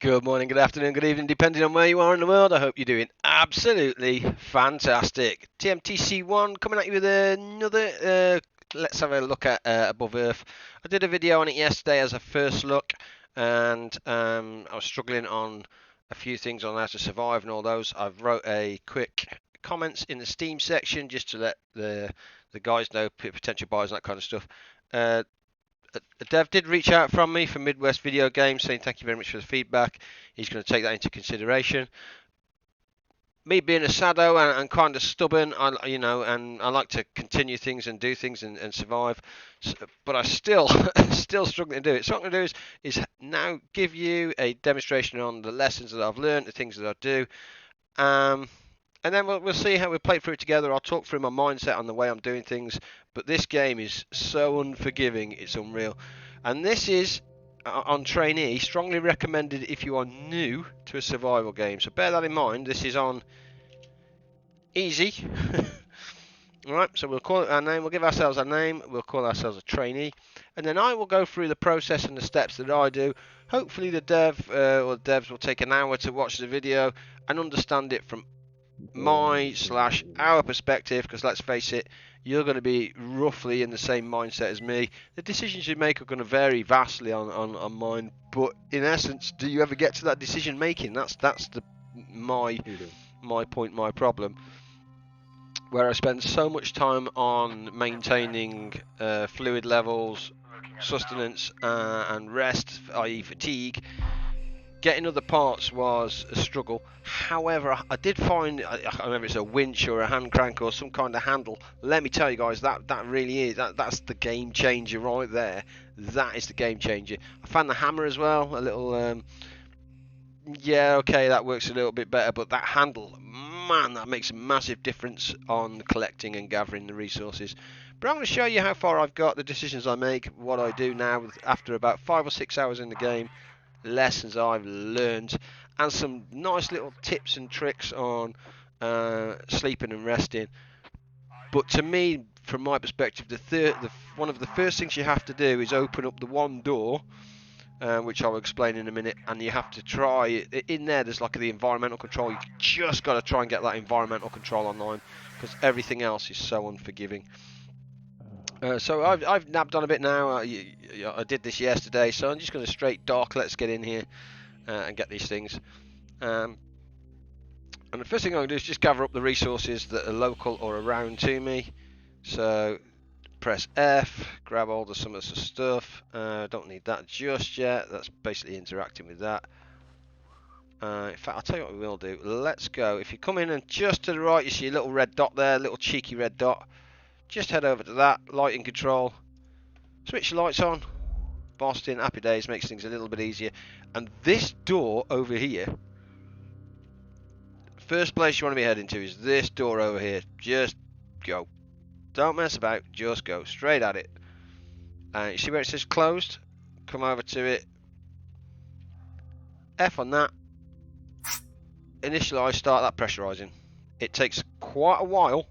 Good morning, good afternoon, good evening, depending on where you are in the world. I hope you're doing absolutely fantastic. TMTC1 coming at you with another. Let's have a look at Above Earth. I did a video on it yesterday as a first look, and I was struggling on a few things on how to survive and all those. I've wrote a quick comments in the Steam section just to let the guys know, potential buyers and that kind of stuff. A dev did reach out from me from Midwest Video Games saying thank you very much for the feedback. He's going to take that into consideration. Me being a sado and kind of stubborn, and I like to continue things and do things and survive, but I still still struggling to do it. So what I'm going to do is now give you a demonstration on the lessons that I've learned, the things that I do. And then we'll see how we play through it together. I'll talk through my mindset on the way I'm doing things. But this game is so unforgiving, it's unreal. And this is on trainee, strongly recommended if you are new to a survival game. So bear that in mind. This is on easy. Alright, so we'll call it our name. We'll give ourselves a name. We'll call ourselves a trainee. And then I will go through the process and the steps that I do. Hopefully the dev or the devs will take an hour to watch the video and understand it from my/our perspective, because let's face it, you're going to be roughly in the same mindset as me. The decisions you make are going to vary vastly on mine, but in essence, do you ever get to that decision making? That's my point, my problem, where I spend so much time on maintaining fluid levels, sustenance, and rest, i.e. fatigue. Getting other parts was a struggle. However, I did find, I don't know if it's a winch or a hand crank or some kind of handle. Let me tell you guys, that really is, that's the game changer right there. That is the game changer. I found the hammer as well, a little, yeah, okay, that works a little bit better, but that handle, man, that makes a massive difference on collecting and gathering the resources. But I'm going to show you how far I've got, the decisions I make, what I do now after about 5 or 6 hours in the game. Lessons I've learned, and some nice little tips and tricks on sleeping and resting. But to me, from my perspective, one of the first things you have to do is open up the one door, which I'll explain in a minute, and you have to try in there. There's like the environmental control. You just got to try and get that environmental control online, because everything else is so unforgiving. So I've nabbed on a bit now. I did this yesterday, so I'm just going to straight dark. Let's get in here and get these things. And the first thing I'm going to do is just gather up the resources that are local or around to me. So press F, grab all some of the stuff. Don't need that just yet. That's basically interacting with that. In fact, I'll tell you what we will do. Let's go. If you come in and just to the right, you see a little red dot there, a little cheeky red dot. Just head over to that, lighting control, switch the lights on, Boston, happy days, makes things a little bit easier. And this door over here, first place you want to be heading to is this door over here. Just go. Don't mess about, just go straight at it. And you see where it says closed? Come over to it. F on that. Initialize, start that pressurizing. It takes quite a while.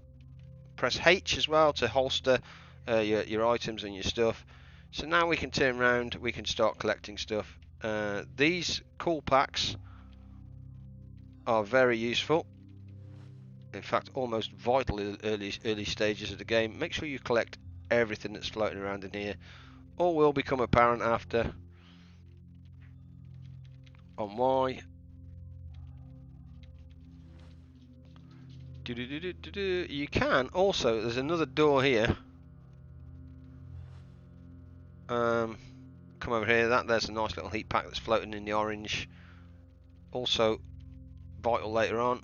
Press H as well to holster your items and your stuff. So now we can turn around, we can start collecting stuff. These cool packs are very useful. In fact, almost vital in early stages of the game. Make sure you collect everything that's floating around in here. All will become apparent after. On Y. You can also, there's another door here. Come over here, there's a nice little heat pack that's floating in the orange. Also vital later on.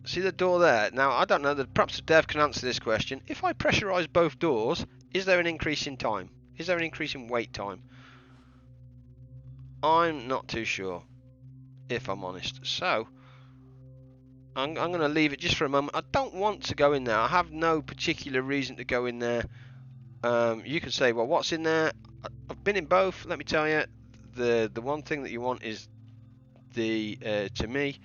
See the door there? Now I don't know, perhaps the dev can answer this question. If I pressurise both doors, is there an increase in time? Is there an increase in wait time? I'm not too sure, if I'm honest. So I'm going to leave it just for a moment. I don't want to go in there. I have no particular reason to go in there. You can say, well, what's in there? I've been in both. Let me tell you, the one thing that you want is to me,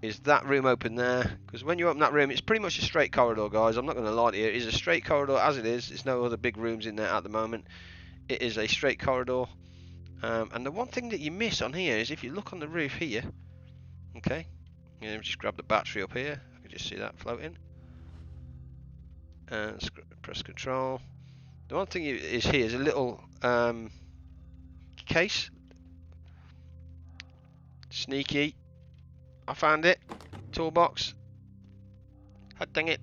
is that room open there. Because when you open that room, it's pretty much a straight corridor, guys. I'm not going to lie to you. It is a straight corridor as it is. There's no other big rooms in there at the moment. It is a straight corridor. And the one thing that you miss on here is if you look on the roof here, okay, just grab the battery up here. I can just see that floating. And press control. The one thing is here is a little case. Sneaky. I found it. Toolbox. God dang it.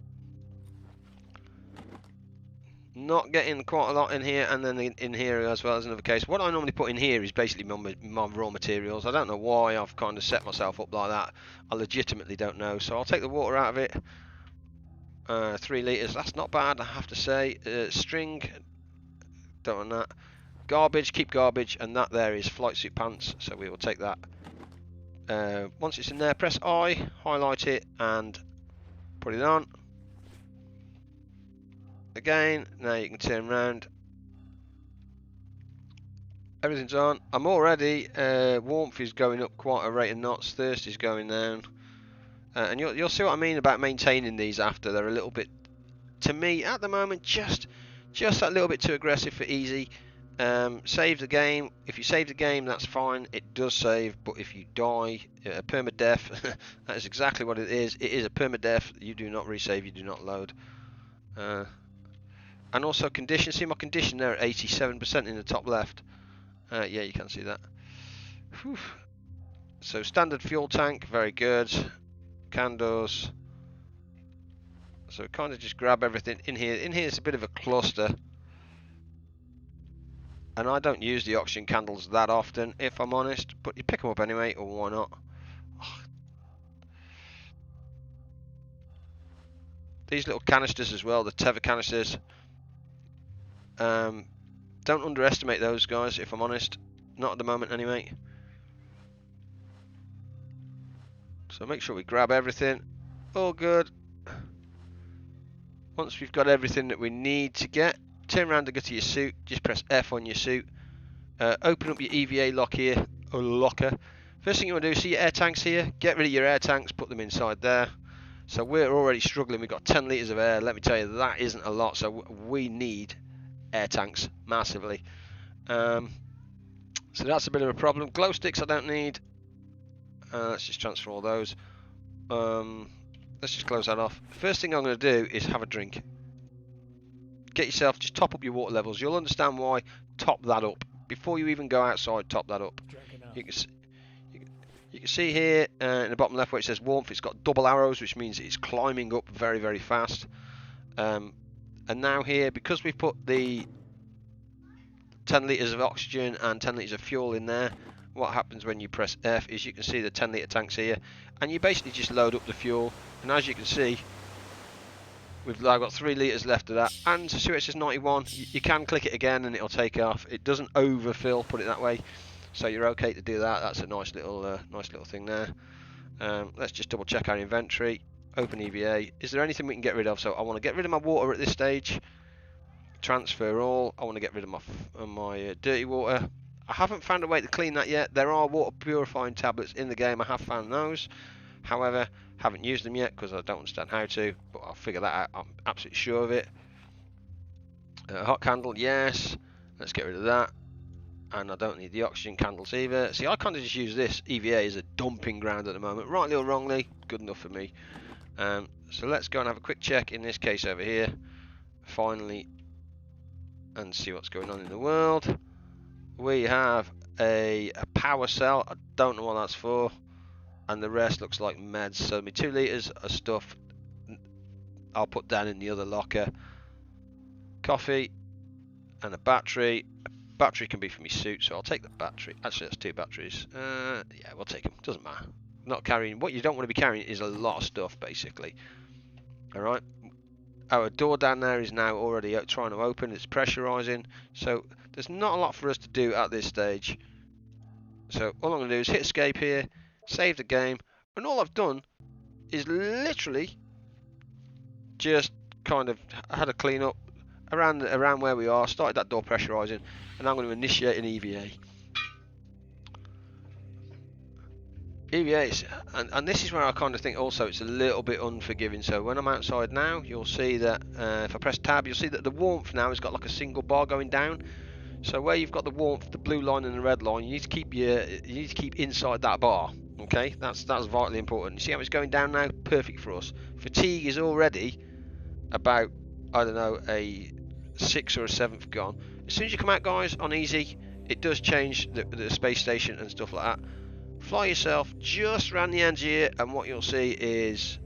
Not getting quite a lot in here, and then in here as well as another case. What I normally put in here is basically my raw materials. I don't know why I've kind of set myself up like that. I legitimately don't know. So I'll take the water out of it. 3 litres, that's not bad, I have to say. String, don't want that. Garbage, keep garbage, and that there is flight suit pants, so we will take that. Once it's in there, press I, highlight it, and put it on. Again, now you can turn around. Everything's on. I'm already, warmth is going up quite a rate of knots, thirst is going down. And you'll see what I mean about maintaining these after. They're a little bit, to me, at the moment, just that little bit too aggressive for easy. Save the game. If you save the game, that's fine. It does save, but if you die, permadeath, that is exactly what it is. It is a permadeath. You do not resave, you do not load. And also condition. See my condition there at 87% in the top left. Yeah, you can see that. Whew. So standard fuel tank, very good. Candles. So kind of just grab everything in here. In here is a bit of a cluster. And I don't use the oxygen candles that often, if I'm honest. But you pick them up anyway, or why not? These little canisters as well, the TETHER canisters. Don't underestimate those guys, if I'm honest. Not at the moment anyway. So make sure we grab everything. All good. Once we've got everything that we need to get, turn around and go to your suit. Just press F on your suit. Open up your EVA lock here, or locker. First thing you want to do, see your air tanks here? Get rid of your air tanks, put them inside there. So we're already struggling. We've got 10 litres of air. Let me tell you, that isn't a lot. So we need air tanks massively. So that's a bit of a problem. Glow sticks I don't need. Let's just transfer all those. Let's just close that off. First thing I'm going to do is have a drink. Get yourself, just top up your water levels. You'll understand why. Top that up. Before you even go outside, top that up. You can see here in the bottom left where it says warmth, it's got double arrows, which means it's climbing up very, very fast. And now here, because we've put the 10 litres of oxygen and 10 litres of fuel in there, what happens when you press F is you can see the 10 litre tanks here, and you basically just load up the fuel. And as you can see, we've now got 3 litres left of that. And see where it says 91, you can click it again and it'll take off. It doesn't overfill, put it that way. So you're okay to do that. That's a nice little thing there. Let's just double check our inventory. Open EVA. Is there anything we can get rid of? So I want to get rid of my water at this stage. Transfer all. I want to get rid of my dirty water. I haven't found a way to clean that yet. There are water purifying tablets in the game. I have found those. However, haven't used them yet because I don't understand how to. But I'll figure that out. I'm absolutely sure of it. Hot candle, yes. Let's get rid of that. And I don't need the oxygen candles either. See, I kind of just use this EVA as a dumping ground at the moment. Rightly or wrongly, good enough for me. So let's go and have a quick check in this case over here. Finally. And see what's going on in the world. We have a power cell. I don't know what that's for. And the rest looks like meds. So my 2 litres of stuff I'll put down in the other locker. Coffee and a battery. Battery can be for my suit, so I'll take the battery. Actually, that's 2 batteries. Yeah, we'll take them. Doesn't matter. Not carrying. What you don't want to be carrying is a lot of stuff, basically. All right. Our door down there is now already trying to open. It's pressurizing. So there's not a lot for us to do at this stage. So all I'm going to do is hit escape here, save the game, and all I've done is literally just kind of had a clean up around where we are, started that door pressurizing, and I'm going to initiate an EVA. EVAs, and this is where I kind of think also it's a little bit unforgiving. So when I'm outside now, you'll see that if I press tab, you'll see that the warmth now has got like a single bar going down. So where you've got the warmth, the blue line and the red line, you need to keep inside that bar. Okay, that's vitally important. You see how it's going down now? Perfect for us. Fatigue is already about, I don't know, a 6th or a 7th gone. As soon as you come out, guys, on easy, it does change the space station and stuff like that. Fly yourself just around the edge here, and what you'll see is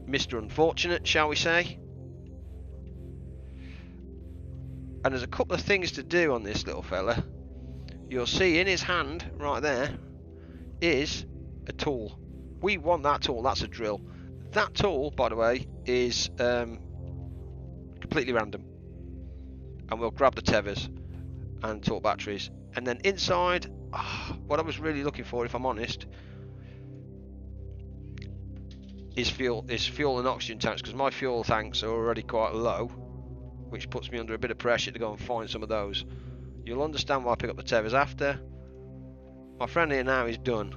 Mr. Unfortunate, shall we say. And there's a couple of things to do on this little fella. You'll see in his hand, right there, is a tool. We want that tool, that's a drill. That tool, by the way, is completely random. And we'll grab the tethers and torque batteries. And then inside, what I was really looking for, if I'm honest, is fuel and oxygen tanks, because my fuel tanks are already quite low, which puts me under a bit of pressure to go and find some of those. You'll understand why I pick up the tethers after. My friend here now is done.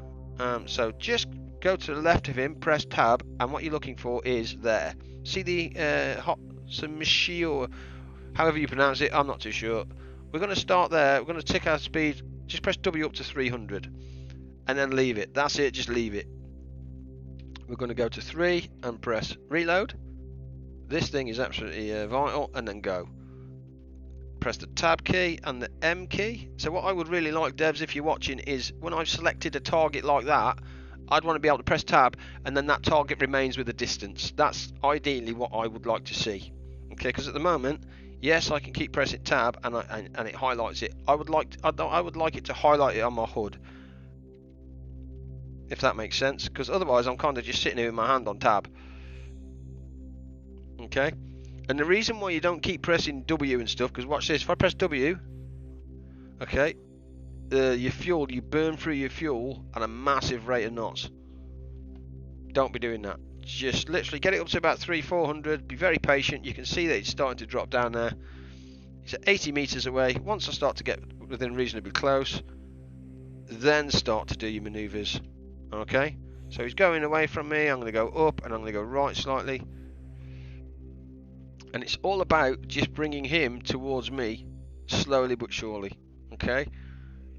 So just go to the left of him, press tab, and what you're looking for is there. See the Machio, however you pronounce it, I'm not too sure. We're going to start there. We're going to tick our speed. Just press W up to 300 and then leave it. That's it, just leave it. We're going to go to 3 and press reload. This thing is absolutely vital, and then go. Press the tab key and the M key. So what I would really like, devs, if you're watching, is when I've selected a target like that, I'd want to be able to press tab and then that target remains with a distance. That's ideally what I would like to see. Okay, because at the moment, yes, I can keep pressing tab and it highlights it. I would like it to highlight it on my HUD, if that makes sense, because otherwise I'm kind of just sitting here with my hand on tab. Okay, and the reason why you don't keep pressing W and stuff, because watch this, if I press W, okay, you burn through your fuel at a massive rate of knots. Don't be doing that. Just literally get it up to about 300-400, be very patient. You can see that it's starting to drop down there. It's at 80 meters away. Once I start to get within reasonably close, then start to do your maneuvers. Okay, so he's going away from me. I'm going to go up and I'm going to go right slightly, and it's all about just bringing him towards me slowly but surely. Okay,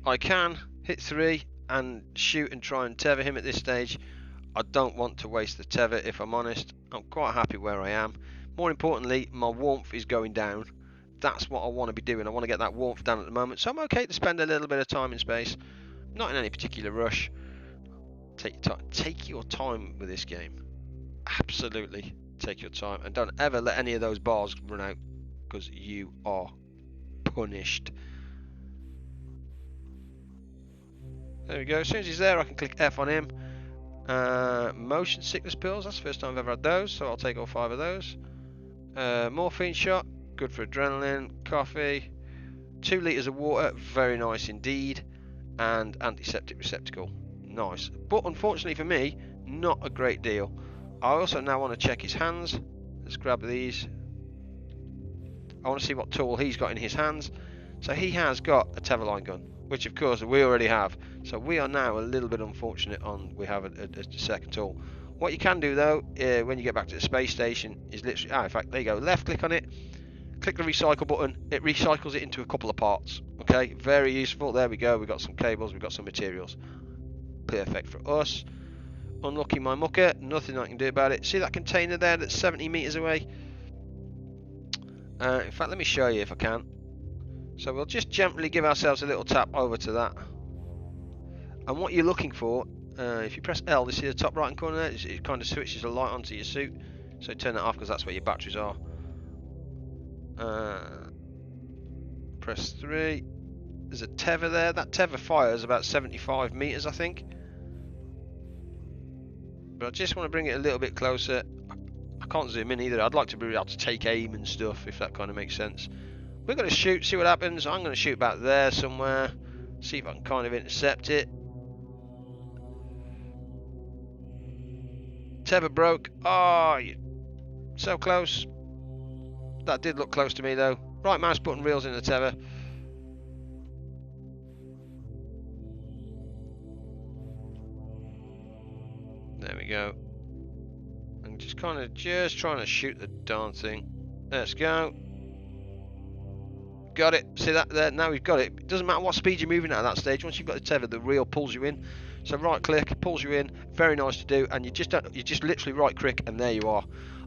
I can hit 3 and shoot and try and tether him at this stage. I don't want to waste the tether, if I'm honest. I'm quite happy where I am. More importantly, my warmth is going down. That's what I want to be doing. I want to get that warmth down at the moment, so I'm okay to spend a little bit of time in space. Not in any particular rush. Take your time with this game. Absolutely take your time, and don't ever let any of those bars run out, because you are punished. There we go. As soon as he's there, I can click F on him. Motion sickness pills, that's the first time I've ever had those, so I'll take all 5 of those. Morphine shot, good for adrenaline. Coffee, 2 litres of water, very nice indeed. And antiseptic receptacle, nice. But unfortunately for me, not a great deal. I also now want to check his hands. Let's grab these. I want to see what tool he's got in his hands. So he has got a tether line gun, which of course we already have. So we are now a little bit unfortunate on we have a second tool. What you can do though, when you get back to the space station, is literally, in fact, there you go, left click on it, click the recycle button, it recycles it into a couple of parts. Okay, very useful. There we go, we've got some cables, we've got some materials. Perfect for us. Unlucky my mucker, nothing I can do about it. See that container there that's 70 meters away? In fact, let me show you if I can. So we'll just gently give ourselves a little tap over to that. And what you're looking for, if you press L, you see the top right hand corner there, it kind of switches the light onto your suit. So turn that off because that's where your batteries are. Press 3. There's a tether there. That tether fires about 75 meters, I think. But I just want to bring it a little bit closer. I can't zoom in either. I'd like to be able to take aim and stuff, if that kind of makes sense. We're going to shoot, see what happens. I'm going to shoot back there somewhere. See if I can kind of intercept it. Tether broke. Oh, so close. That did look close to me though. Right mouse button reels in the tether. There we go. And just kind of trying to shoot the darn thing. Let's go. got it. See that there? Now we've got it. It doesn't matter what speed you're moving at that stage. Once you've got the tether, the reel pulls you in. So right click, pulls you in. Very nice to do. And you just literally right click, and there you are.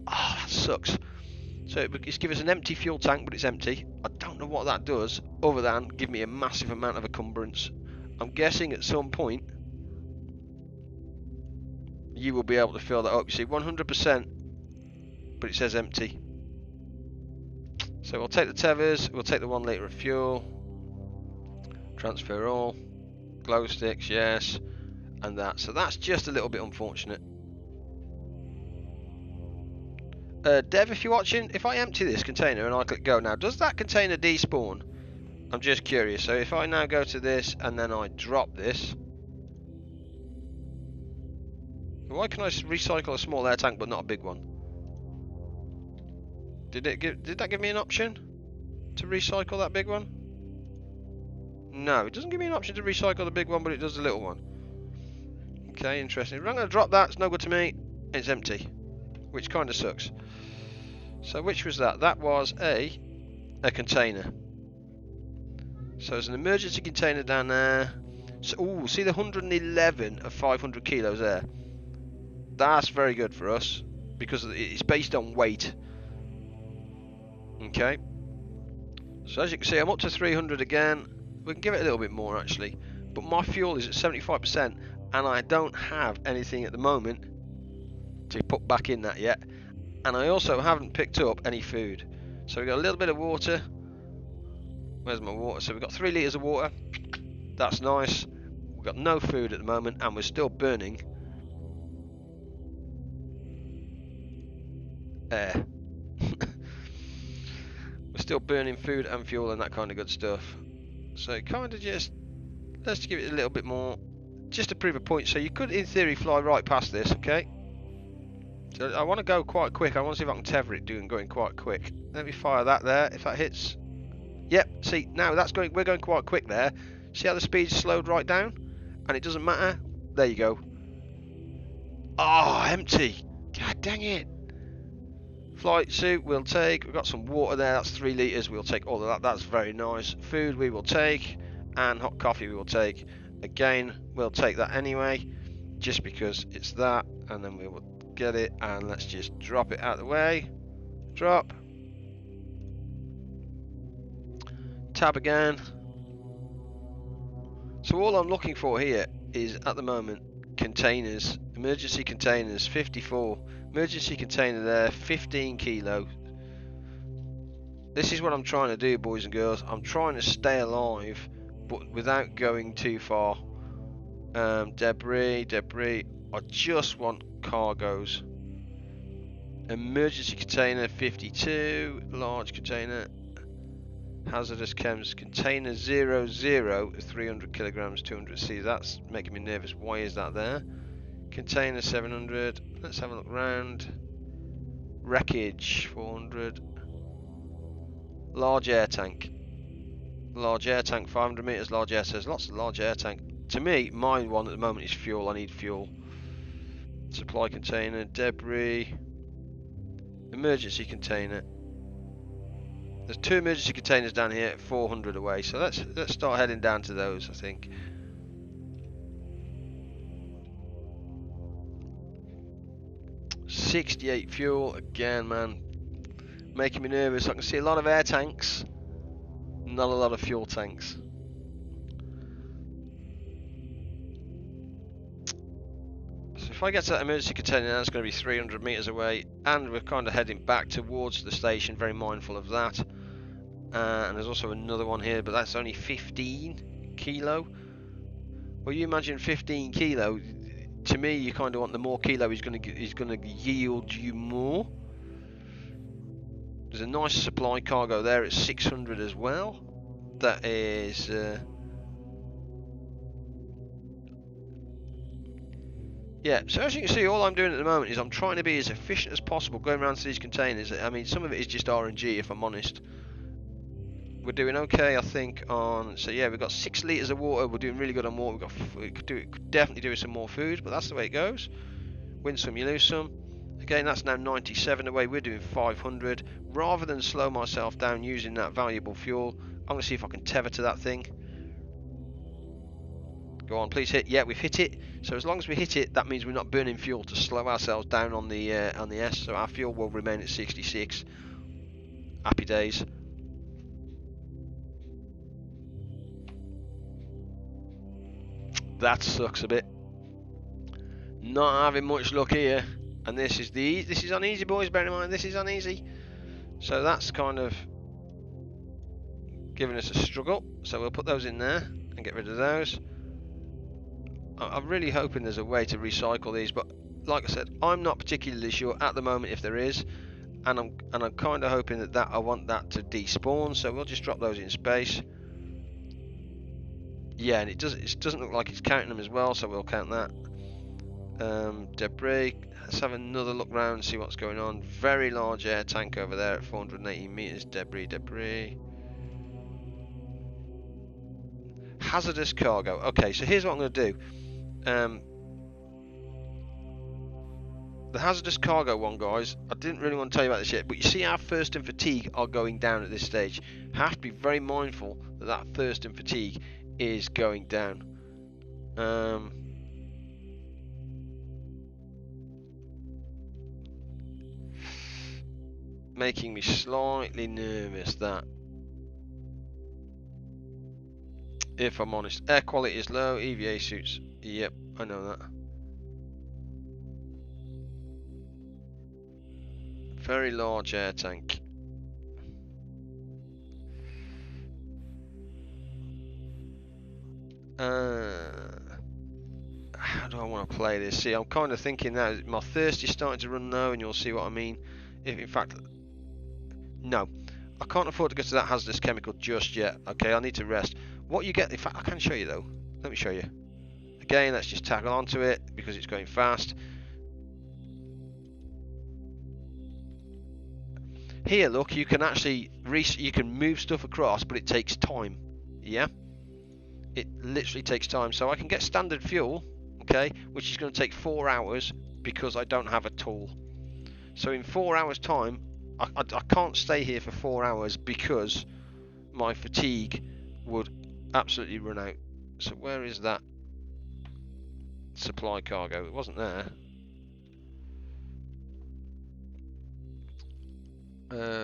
Oh, that sucks. So it's given us an empty fuel tank, but it's empty. I don't know what that does, other than give me a massive amount of encumbrance. I'm guessing at some point you will be able to fill that up. You see, 100%, but it says empty. So we'll take the tethers, we'll take the 1 litre of fuel, transfer all, glow sticks, yes, and that. So that's just a little bit unfortunate. Dev, if you're watching, if I empty this container and I click go now, does that container despawn? I'm just curious. So if I now go to this and then I drop this, why can I recycle a small air tank but not a big one? Did that give me an option to recycle that big one? No, it doesn't give me an option to recycle the big one, but it does the little one. Okay, interesting. I'm going to drop that. It's no good to me. It's empty, which kind of sucks. So which was that? That was a container. So there's an emergency container down there. So, ooh, see the 111 of 500 kilos there? That's very good for us because it's based on weight. Okay. So as you can see, I'm up to 300 again. We can give it a little bit more actually. But my fuel is at 75% and I don't have anything at the moment to put back in that yet. And I also haven't picked up any food. So we've got a little bit of water. Where's my water? So we've got 3 litres of water. That's nice. We've got no food at the moment and we're still burning air. We're still burning food and fuel and that kind of good stuff. So kind of just, let's give it a little bit more, just to prove a point. So you could, in theory, fly right past this, okay? So I want to go quite quick. I want to see if I can tether it going quite quick. Let me fire that there. If that hits, yep. See now that's going. We're going quite quick there. See how the speed's slowed right down, and it doesn't matter. There you go. Oh, empty. God dang it. Flight suit we'll take. We've got some water there. That's 3 litres. We'll take all of that. That's very nice. Food we will take, and hot coffee we will take. Again, we'll take that anyway, just because it's that, and then we will get it, and let's just drop it out of the way. Drop. Tab again. So all I'm looking for here is at the moment containers, emergency containers, 54. Emergency container there, 15 kilo. This is what I'm trying to do, boys and girls. I'm trying to stay alive, but without going too far. Debris. I just want cargoes. Emergency container 52, large container. Hazardous chems container 00, 300 kilograms, 200. See, that's making me nervous. Why is that there? Container 700. Let's have a look round. Wreckage 400. Large air tank. Large air tank 500 meters. Large air says lots of large air tank. To me, my one at the moment is fuel. I need fuel. Supply container, debris, emergency container. There's 2 emergency containers down here, 400 away. So let's start heading down to those. I think. $68 fuel again, man. Making me nervous. I can see a lot of air tanks, not a lot of fuel tanks. If I get to that emergency container, that's going to be 300 meters away, and we're kind of heading back towards the station, very mindful of that. And there's also another one here, but that's only 15 kilo. Well, you imagine 15 kilo. To me, you kind of want the more kilo is going to yield you more. There's a nice supply cargo there at 600 as well. That is. Yeah, so as you can see, all I'm doing at the moment is I'm trying to be as efficient as possible going around to these containers. I mean, some of it is just RNG, if I'm honest. We're doing okay, I think, on... So yeah, we've got 6 litres of water. We're doing really good on water. We could definitely do with some more food, but that's the way it goes. Win some, you lose some. Again, that's now 97 away. We're doing 500. Rather than slow myself down using that valuable fuel, I'm going to see if I can tether to that thing. Go on, please hit. Yeah, we've hit it. So as long as we hit it, that means we're not burning fuel to slow ourselves down on the S. So our fuel will remain at 66. Happy days. That sucks a bit. Not having much luck here. And this is on easy, boys. Bear in mind, this is on easy. So that's kind of giving us a struggle. So we'll put those in there and get rid of those. I'm really hoping there's a way to recycle these, but like I said, I'm not particularly sure at the moment if there is, and I'm kind of hoping that I want that to despawn. So we'll just drop those in space. Yeah, and it doesn't look like it's counting them as well, so we'll count that. Debris. Let's have another look round and see what's going on. Very large air tank over there at 480 meters. Debris. Hazardous cargo. Okay, so here's what I'm going to do. The hazardous cargo one, guys, I didn't really want to tell you about this yet, but you see our thirst and fatigue are going down at this stage. Have to be very mindful that thirst and fatigue is going down. Making me slightly nervous, that, if I'm honest. Air quality is low, EVA suits, yep, I know that. Very large air tank. How do I want to play this? See, I'm kind of thinking now my thirst is starting to run low, and you'll see what I mean. If in fact, no, I can't afford to go to that hazardous chemical just yet. Okay, I need to rest. What you get, in fact, I can show you though. Let me show you. Again, let's just tag onto it because it's going fast. Here, look, you can actually you can move stuff across, but it takes time. Yeah, it literally takes time. So I can get standard fuel, okay, which is going to take 4 hours because I don't have a tool. So in 4 hours time, I can't stay here for 4 hours because my fatigue would absolutely run out. So where is that supply cargo? It wasn't there.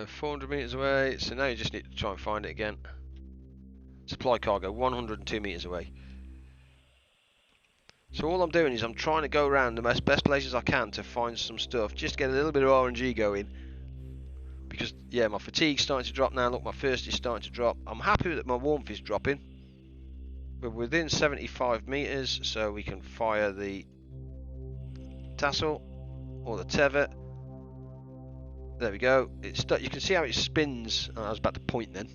400 meters away, so now you just need to try and find it again. Supply cargo, 102 meters away. So all I'm doing is I'm trying to go around the best places I can to find some stuff, just to get a little bit of RNG going. Because, yeah, my fatigue's starting to drop now. Look, my thirst is starting to drop. I'm happy that my warmth is dropping. We're within 75 meters, so we can fire the tassel or the tether. There we go. You can see how it spins. I was about to point then.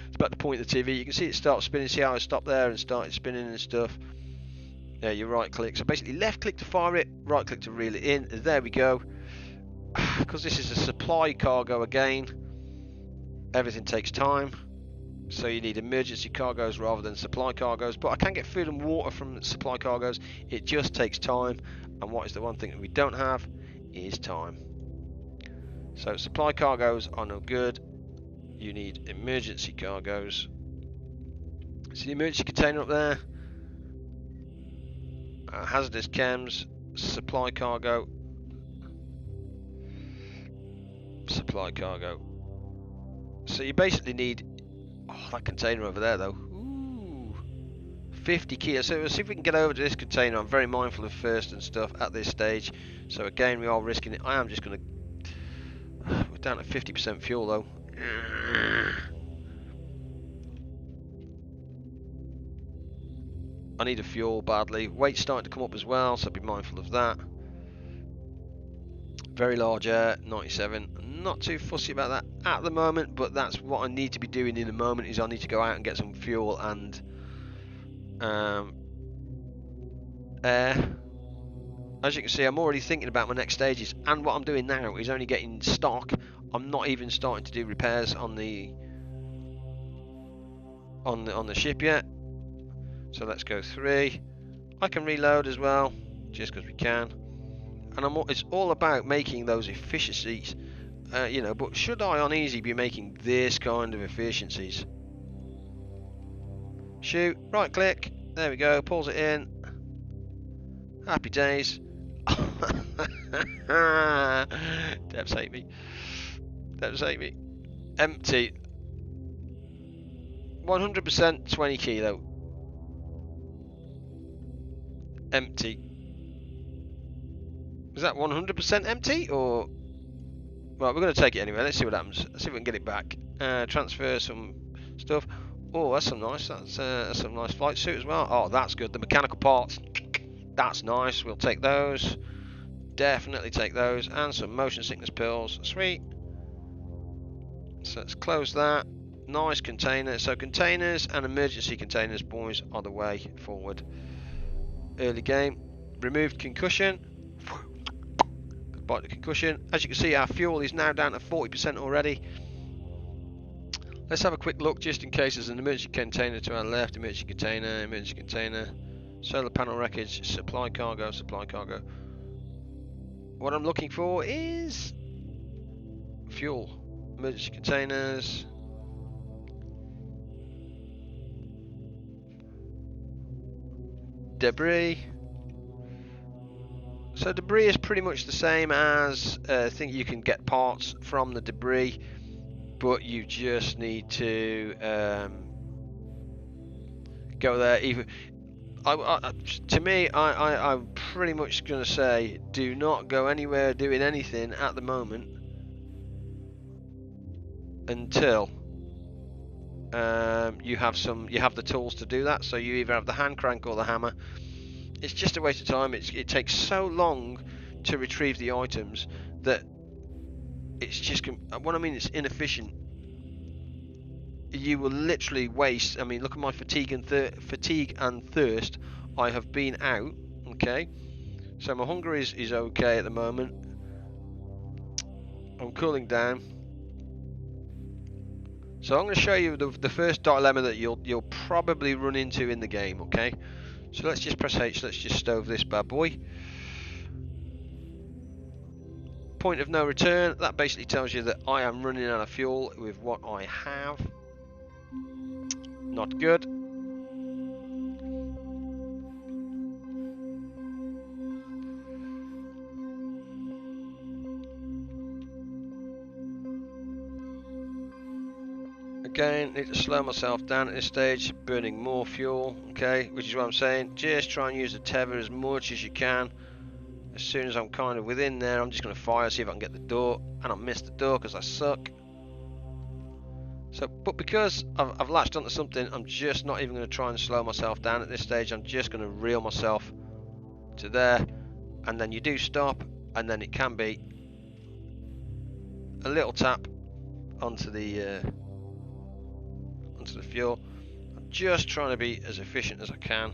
It's about to point the TV. You can see it start spinning. See how I stopped there and started spinning and stuff. Yeah, you right click. So basically left click to fire it, right click to reel it in. There we go. Because this is a supply cargo again, everything takes time. So you need emergency cargoes rather than supply cargoes. But I can get food and water from supply cargoes. It just takes time. And what is the one thing that we don't have is time. So supply cargoes are no good. You need emergency cargoes. See the emergency container up there? Hazardous chems, supply cargo. Supply cargo. So you basically need... Oh, that container over there though. Ooh, 50 kilos. So we'll see if we can get over to this container. I'm very mindful of thirst and stuff at this stage. So again, we are risking it. I am just going to... We're down at 50% fuel though. I need a fuel badly. Weight's starting to come up as well, so be mindful of that. Very large air, 97. Not too fussy about that at the moment, but that's what I need to be doing in the moment. Is I need to go out and get some fuel and air. As you can see, I'm already thinking about my next stages, and what I'm doing now is only getting stock. I'm not even starting to do repairs on the ship yet. So let's go 3. I can reload as well, just because we can. and it's all about making those efficiencies. You know, but should I on easy be making this kind of efficiencies? Shoot, right click, there we go, pulls it in. Happy days. Devs hate me. Devs hate me. Empty. 100% 20 kilo. Empty. Is that 100% empty or? Well, we're going to take it anyway. Let's see what happens. Let's see if we can get it back. Transfer some stuff. Oh, that's some nice. That's some nice flight suit as well. Oh, that's good. The mechanical parts. That's nice. We'll take those. Definitely take those. And some motion sickness pills. Sweet. So let's close that. Nice container. So containers and emergency containers, boys, are the way forward. Early game. Removed concussion. Goodbye to concussion. As you can see, our fuel is now down to 40% already. Let's have a quick look just in case there's an emergency container to our left. Emergency container. Solar panel wreckage. Supply cargo. What I'm looking for is fuel. Emergency containers. Debris. So debris is pretty much the same as I think you can get parts from the debris, but you just need to go there. Even to me, I'm pretty much going to say do not go anywhere doing anything at the moment until you have the tools to do that. So you either have the hand crank or the hammer. It's just a waste of time. It takes so long to retrieve the items that it's just what I mean. It's inefficient. You will literally waste. I mean, look at my fatigue and thirst. I have been out. Okay, so my hunger is okay at the moment. I'm cooling down. So I'm going to show you the first dilemma that you'll probably run into in the game. Okay. So let's just press H, let's just stove this bad boy. Point of no return, that basically tells you that I am running out of fuel with what I have. Not good. Again, need to slow myself down at this stage, burning more fuel, okay, which is what I'm saying. Just try and use the tether as much as you can. As soon as I'm kind of within there, I'm just going to fire, see if I can get the door, and I missed the door because I suck. So, but because I've latched onto something, I'm just not even going to try and slow myself down at this stage. I'm just going to reel myself to there, and then you do stop, and then it can be a little tap onto the fuel. I'm just trying to be as efficient as I can.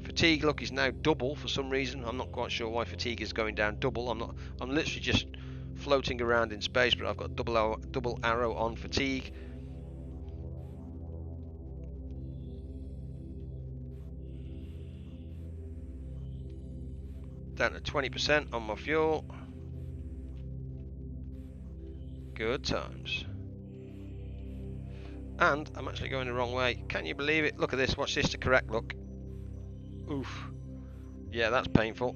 Fatigue, look, is now double for some reason. I'm not quite sure why fatigue is going down double. I'm literally just floating around in space, but I've got double arrow on fatigue. Down to 20% on my fuel. Good times. And I'm actually going the wrong way. Can you believe it? Look at this. Watch this to correct look. Oof. Yeah, that's painful.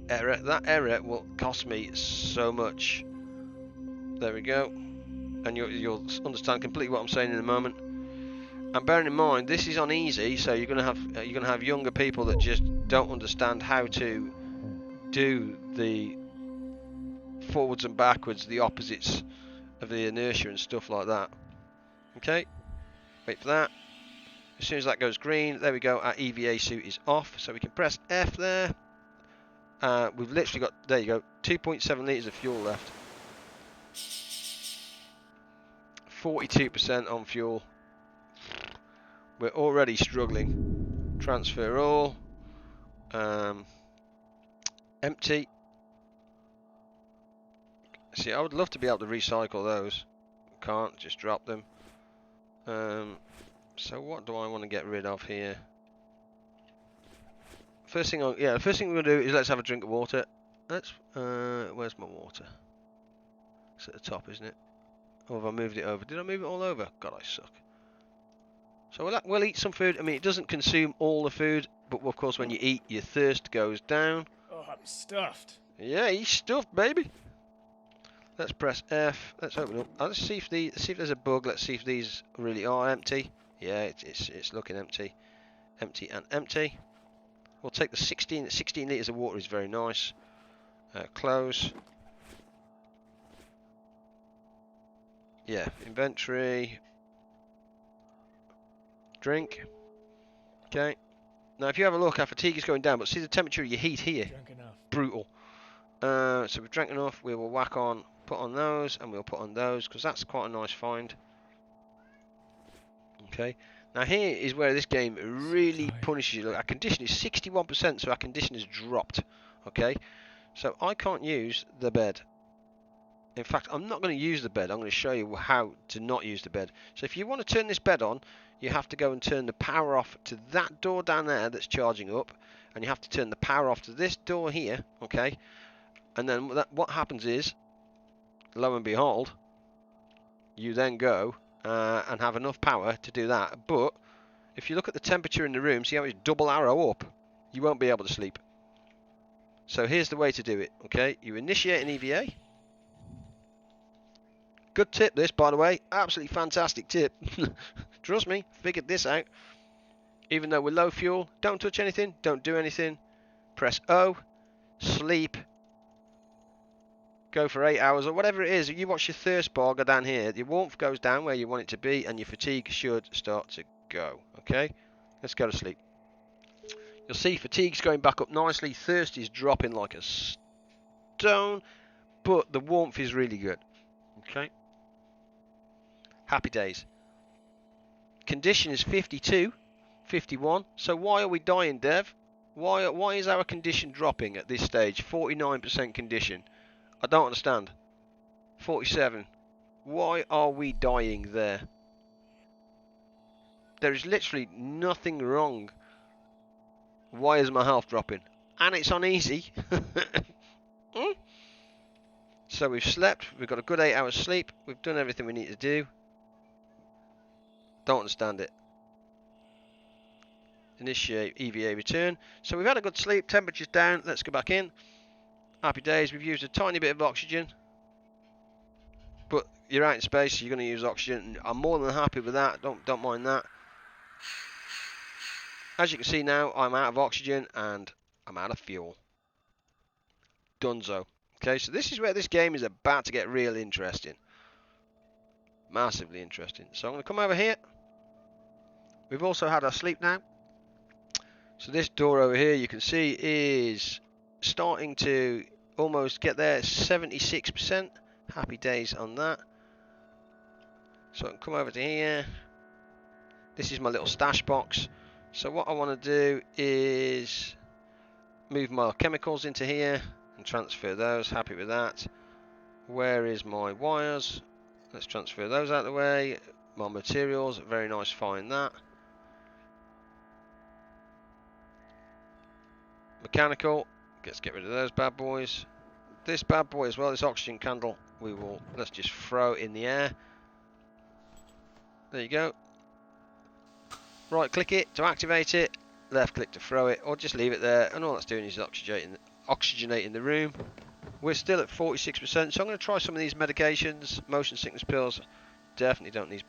Error. That error will cost me so much. There we go. And you'll understand completely what I'm saying in a moment. And bearing in mind, this is on easy, so you're gonna have younger people that just don't understand how to do the forwards and backwards, the opposites of the inertia and stuff like that. Okay, wait for that. As soon as that goes green, there we go, our EVA suit is off, so we can press F there. We've literally got, there you go, 2.7 litres of fuel left. 42% on fuel. We're already struggling. Transfer all. Empty. See, I would love to be able to recycle those. Can't, just drop them. So what do I want to get rid of here? First thing, the first thing we're going to do is let's have a drink of water. let's, where's my water? It's at the top, isn't it? Or have I moved it over? Did I move it all over? God, I suck. So we'll eat some food. I mean, it doesn't consume all the food, but of course when you eat, your thirst goes down. Oh, I'm stuffed. Yeah, he's stuffed, baby. Let's press F. Let's open up. Let's see if there's a bug. Let's see if these really are empty. Yeah, it's looking empty. Empty and empty. We'll take the 16 litres of water is very nice. Close. Yeah, inventory. Drink. Okay. Now if you have a look, our fatigue is going down, but see the temperature of your heat here. Drunk enough. Brutal. So we've drank enough. We will whack on, put on those, and we'll put on those, because that's quite a nice find. Okay. Now here is where this game really punishes you. Look, our condition is 61%, so our condition has dropped. Okay. So I can't use the bed. In fact, I'm not going to use the bed. I'm going to show you how to not use the bed. So if you want to turn this bed on, you have to go and turn the power off to that door down there that's charging up, and you have to turn the power off to this door here, okay? And then what happens is, lo and behold, you then go and have enough power to do that. But if you look at the temperature in the room, see how it's double arrow up? You won't be able to sleep. So here's the way to do it, okay? You initiate an EVA. Good tip this, by the way. Absolutely fantastic tip. Trust me, figured this out. Even though we're low fuel, don't touch anything, don't do anything. Press O, sleep, go for 8 hours or whatever it is. You watch your thirst bar go down here. Your warmth goes down where you want it to be, and your fatigue should start to go. Okay, let's go to sleep. You'll see fatigue's going back up nicely. Thirst is dropping like a stone, but the warmth is really good. Okay. Happy days. Condition is 52, 51. So why are we dying, Dev? Why is our condition dropping at this stage? 49% condition. I don't understand. 47. Why are we dying there? There is literally nothing wrong. Why is my health dropping? And it's on easy. So we've slept. We've got a good 8 hours sleep. We've done everything we need to do. Don't understand it. Initiate EVA return. So we've had a good sleep. Temperature's down. Let's go back in. Happy days. We've used a tiny bit of oxygen. But you're out in space, so you're going to use oxygen. I'm more than happy with that. Don't mind that. As you can see now, I'm out of oxygen and I'm out of fuel. Dunzo. Okay, so this is where this game is about to get real interesting. Massively interesting. So I'm going to come over here. We've also had our sleep now. So this door over here, you can see, is starting to almost get there. 76%. Happy days on that. So I can come over to here. This is my little stash box. So what I want to do is move my chemicals into here and transfer those. Happy with that. Where is my wires? Let's transfer those out of the way. My materials, very nice, find that. Mechanical, let's get rid of those bad boys. This bad boy as well, this oxygen candle, let's just throw in the air. There you go. Right click it to activate it, left click to throw it, or just leave it there, and all that's doing is oxygenating the room. We're still at 46%, so I'm going to try some of these medications. Motion sickness pills, definitely don't need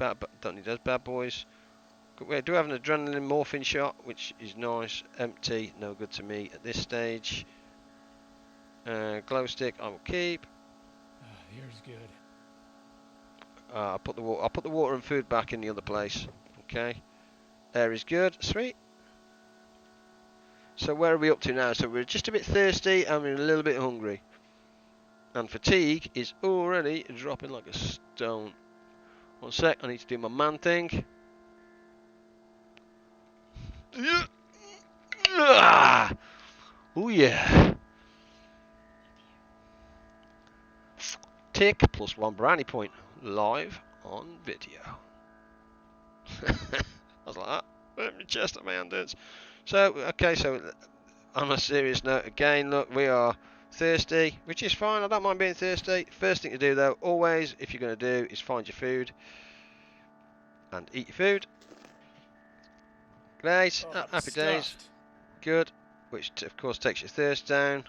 those bad boys. We do have an adrenaline morphine shot, which is nice. Empty, no good to me at this stage. Glow stick, I will keep. Here's good. I'll put the water and food back in the other place. Okay. Air is good, sweet. So where are we up to now? So we're just a bit thirsty and we're a little bit hungry. And fatigue is already dropping like a stone. 1 sec, I need to do my man thing. Oh yeah. Tick +1 brownie point live on video. I was like that. Let me chest at my hand. So okay, so on a serious note again, look, we are thirsty, which is fine. I don't mind being thirsty. First thing to do though, always, if you're going to do, is find your food and eat your food. Great, Oh, I'm happy days. stuffed. Good, which of course takes your thirst down,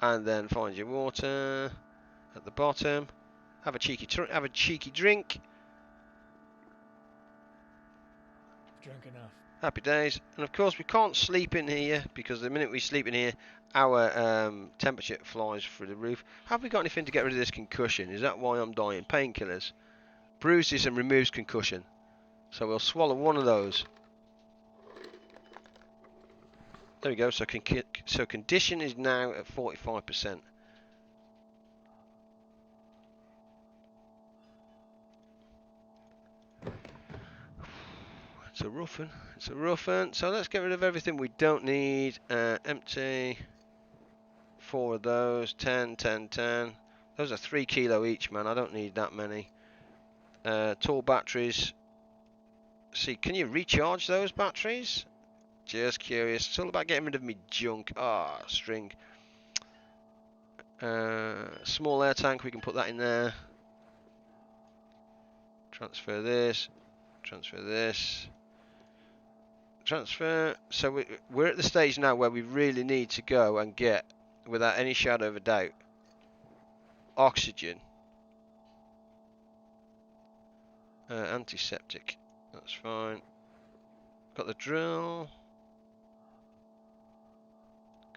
and then find your water at the bottom. Have a cheeky drink. Drunk enough. Happy days. And of course we can't sleep in here because the minute we sleep in here, our temperature flies through the roof. Have we got anything to get rid of this concussion? Is that why I'm dying? Painkillers. Bruises and removes concussion. So we'll swallow one of those. There we go. So condition is now at 45%. It's a rough one. It's a rough one. So let's get rid of everything we don't need. Empty. 4 of those. 10, 10, 10. Those are 3 kilo each, man. I don't need that many. Tall batteries. See, can you recharge those batteries? Just curious. It's all about getting rid of me junk. Ah, string. Small air tank. We can put that in there. Transfer this. Transfer this. Transfer. So we're at the stage now where we really need to go and get, without any shadow of a doubt, oxygen. Antiseptic. That's fine. Got the drill.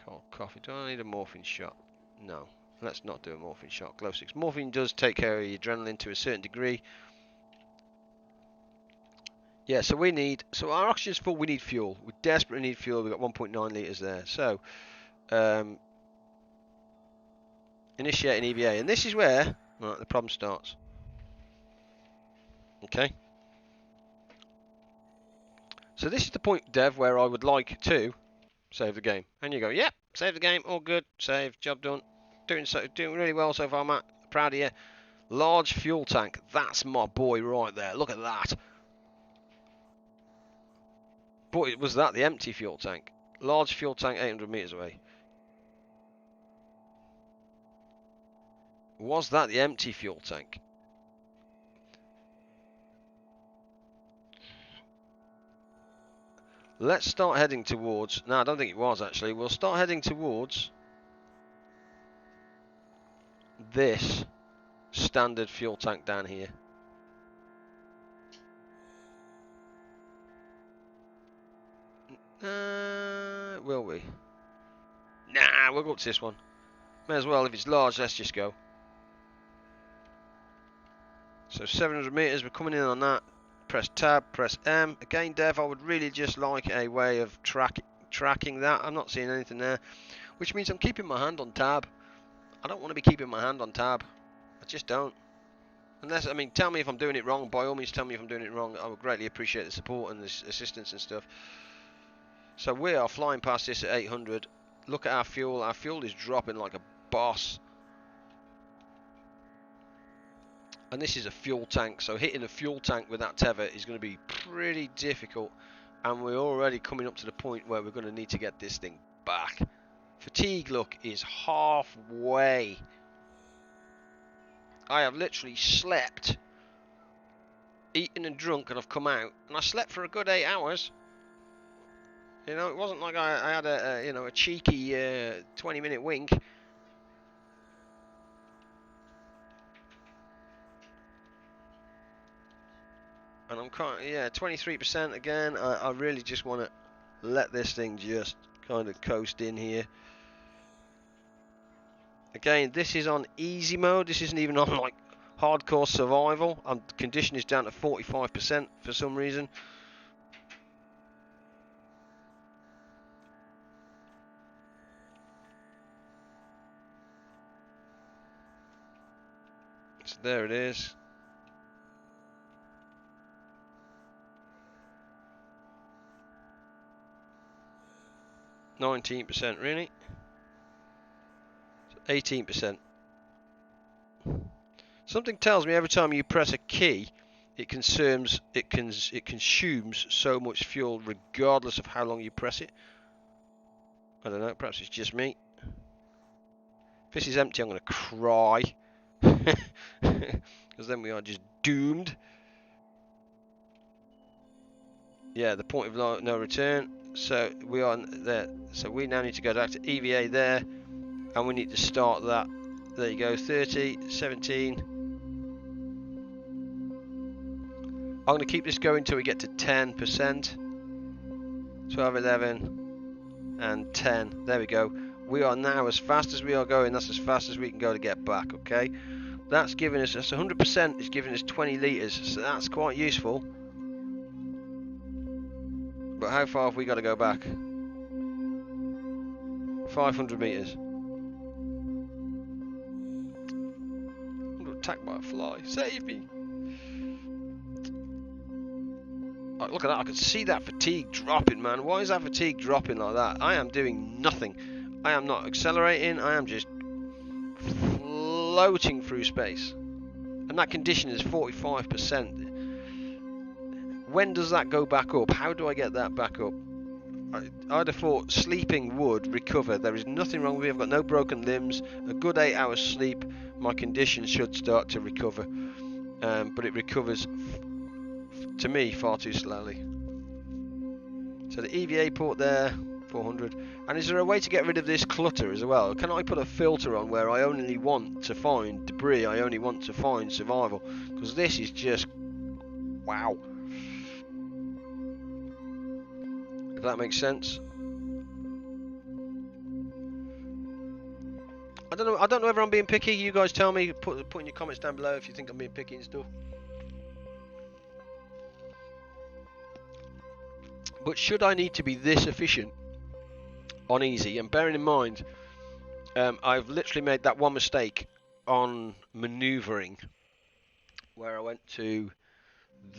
Cold coffee. Do I need a morphine shot? No. Let's not do a morphine shot. Glow sticks. Morphine does take care of your adrenaline to a certain degree. Yeah, so we need, so our oxygen's full, we need fuel. We desperately need fuel. We've got 1.9 litres there. So, initiate an EVA. And this is where the problem starts. Okay. So this is the point, Dev, where I would like to save the game. And you go, yep, save the game, all good, save, job done. Doing really well so far, Matt. Proud of you. Large fuel tank. That's my boy right there. Look at that. Boy, was that the empty fuel tank? Large fuel tank 800 meters away. Was that the empty fuel tank? Let's start heading towards... No, I don't think it was actually. We'll start heading towards this standard fuel tank down here. Will we? Nah, we'll go up to this one. May as well, if it's large, let's just go. So 700 meters, we're coming in on that. Press tab, press M. Again, Dev, I would really just like a way of tracking that. I'm not seeing anything there, which means I'm keeping my hand on tab. I don't want to be keeping my hand on tab. I just don't. Unless, I mean, tell me if I'm doing it wrong. By all means, tell me if I'm doing it wrong. I would greatly appreciate the support and the assistance and stuff. So we are flying past this at 800. Look at our fuel. Our fuel is dropping like a boss. And this is a fuel tank. So hitting a fuel tank with that tether is going to be pretty difficult. And we're already coming up to the point where we're going to need to get this thing back. Fatigue, look, is halfway. I have literally slept, eaten and drunk, and I've come out. And I slept for a good 8 hours. You know, it wasn't like I had a cheeky 20-minute wink. And I'm kind of, yeah, 23% again. I really just want to let this thing just kind of coast in here. Again, this is on easy mode. This isn't even on like hardcore survival. Condition is down to 45% for some reason. So there it is. %, really? 18%. Something tells me every time you press a key, it consumes so much fuel regardless of how long you press it. I don't know, perhaps it's just me. If this is empty, I'm going to cry. Because then we are just doomed. Yeah, the point of no return. So we are there. So we now need to go back to EVA there. And we need to start that. There you go, 30, 17. I'm going to keep this going until we get to 10%. 12, 11, and 10. There we go. We are now, as fast as we are going, that's as fast as we can go to get back, okay? That's giving us, that's 100% is giving us 20 litres, so that's quite useful. But how far have we got to go back? 500 metres. I'm attacked by a fly. Save me! Oh, look at that, I can see that fatigue dropping, man. Why is that fatigue dropping like that? I am doing nothing. I am not accelerating, I am just floating through space. And that condition is 45%. When does that go back up? How do I get that back up? I'd have thought sleeping would recover. There is nothing wrong with me. I've got no broken limbs. A good 8 hours sleep, my condition should start to recover. But it recovers, to me, far too slowly. So the EVA port there, 400. And is there a way to get rid of this clutter as well? Can I put a filter on where I only want to find debris, I only want to find survival? Because this is just, wow. If that makes sense. I don't know whether I'm being picky. You guys tell me. Put in your comments down below if you think I'm being picky and stuff. But should I need to be this efficient on easy, and bearing in mind, I've literally made that one mistake on manoeuvring, where I went to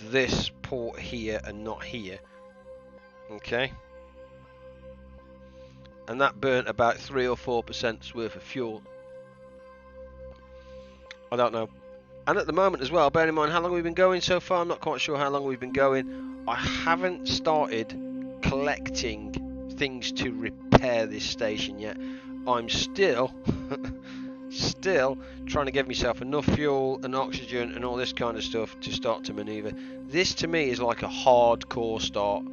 this port here and not here. Okay. And that burnt about 3 or 4% worth of fuel. I don't know. And at the moment as well, bearing in mind how long we've been going so far, I'm not quite sure how long we've been going. I haven't started collecting things to repair this station yet. I'm still trying to give myself enough fuel and oxygen and all this kind of stuff to start to maneuver. This to me is like a hardcore start.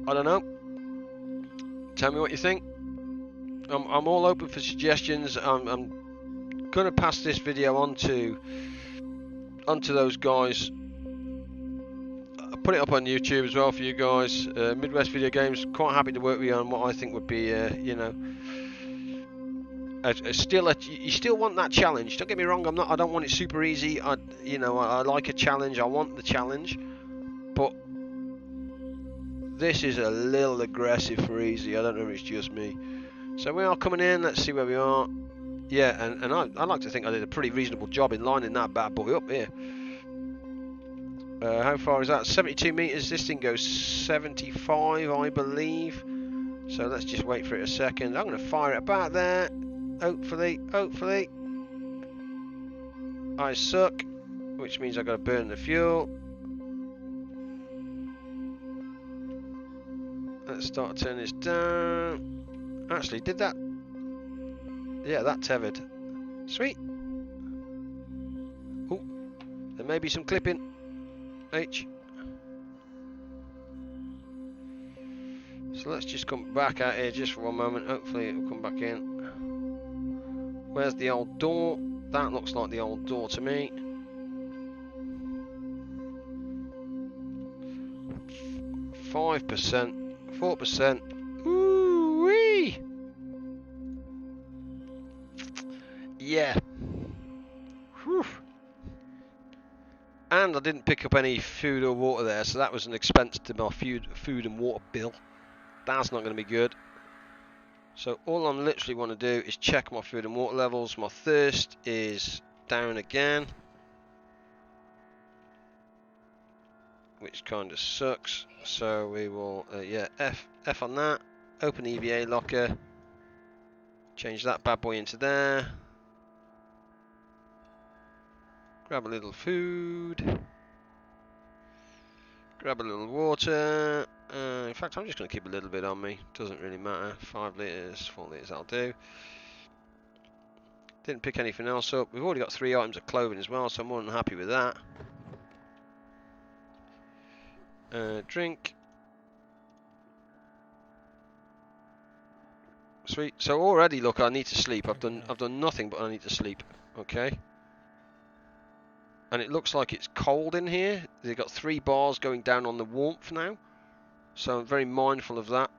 I don't know. Tell me what you think. I'm all open for suggestions. I'm gonna pass this video on to those guys. I'll put it up on YouTube as well for you guys. Midwest Video Games, quite happy to work with you on what I think would be, you know, you still want that challenge. Don't get me wrong. I don't want it super easy. I like a challenge. I want the challenge, but this is a little aggressive for easy. I don't know if it's just me. So we are coming in. Let's see where we are. Yeah, and I like to think I did a pretty reasonable job in lining that bad boy up here. How far is that? 72 meters. This thing goes 75, I believe. So let's just wait for it a second. I'm going to fire it about there. Hopefully. I suck, which means I've got to burn the fuel. Let's start turning this down. Actually, did that? Yeah, that tethered. Sweet. Oh, there may be some clipping. H. So let's just come back out here just for one moment. Hopefully it'll come back in. Where's the old door? That looks like the old door to me. 5%, 4%. Ooh-wee! Yeah. Whew. And I didn't pick up any food or water there, so that was an expense to my food and water bill. That's not going to be good. So all I'm literally want to do is check my food and water levels. My thirst is down again, which kind of sucks. So we will, yeah, F on that. Open EVA locker. Change that bad boy into there. Grab a little food. Grab a little water. In fact, I'm just going to keep a little bit on me. Doesn't really matter. 5 litres, 4 litres, I'll do. Didn't pick anything else up. We've already got 3 items of clothing as well, so I'm more than happy with that. Drink. Sweet. So already, look, I need to sleep. I've done nothing, but I need to sleep. Okay. And it looks like it's cold in here. They've got 3 bars going down on the warmth now, so I'm very mindful of that.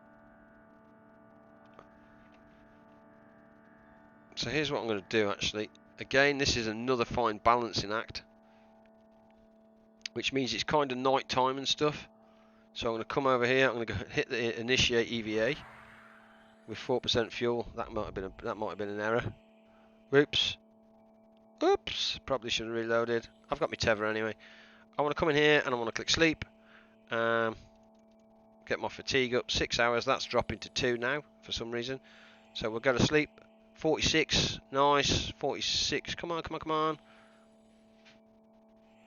So here's what I'm going to do. Actually, again, this is another fine balancing act, which means it's kind of night time and stuff. So I'm going to come over here. I'm going to go hit the initiate EVA. With 4% fuel, that might have been an error. Whoops. Oops. Probably should have reloaded. I've got my tether anyway. I want to come in here and I want to click sleep. Get my fatigue up. 6 hours. That's dropping to 2 now for some reason. So we'll go to sleep. 46. Nice. 46. Come on, come on, come on.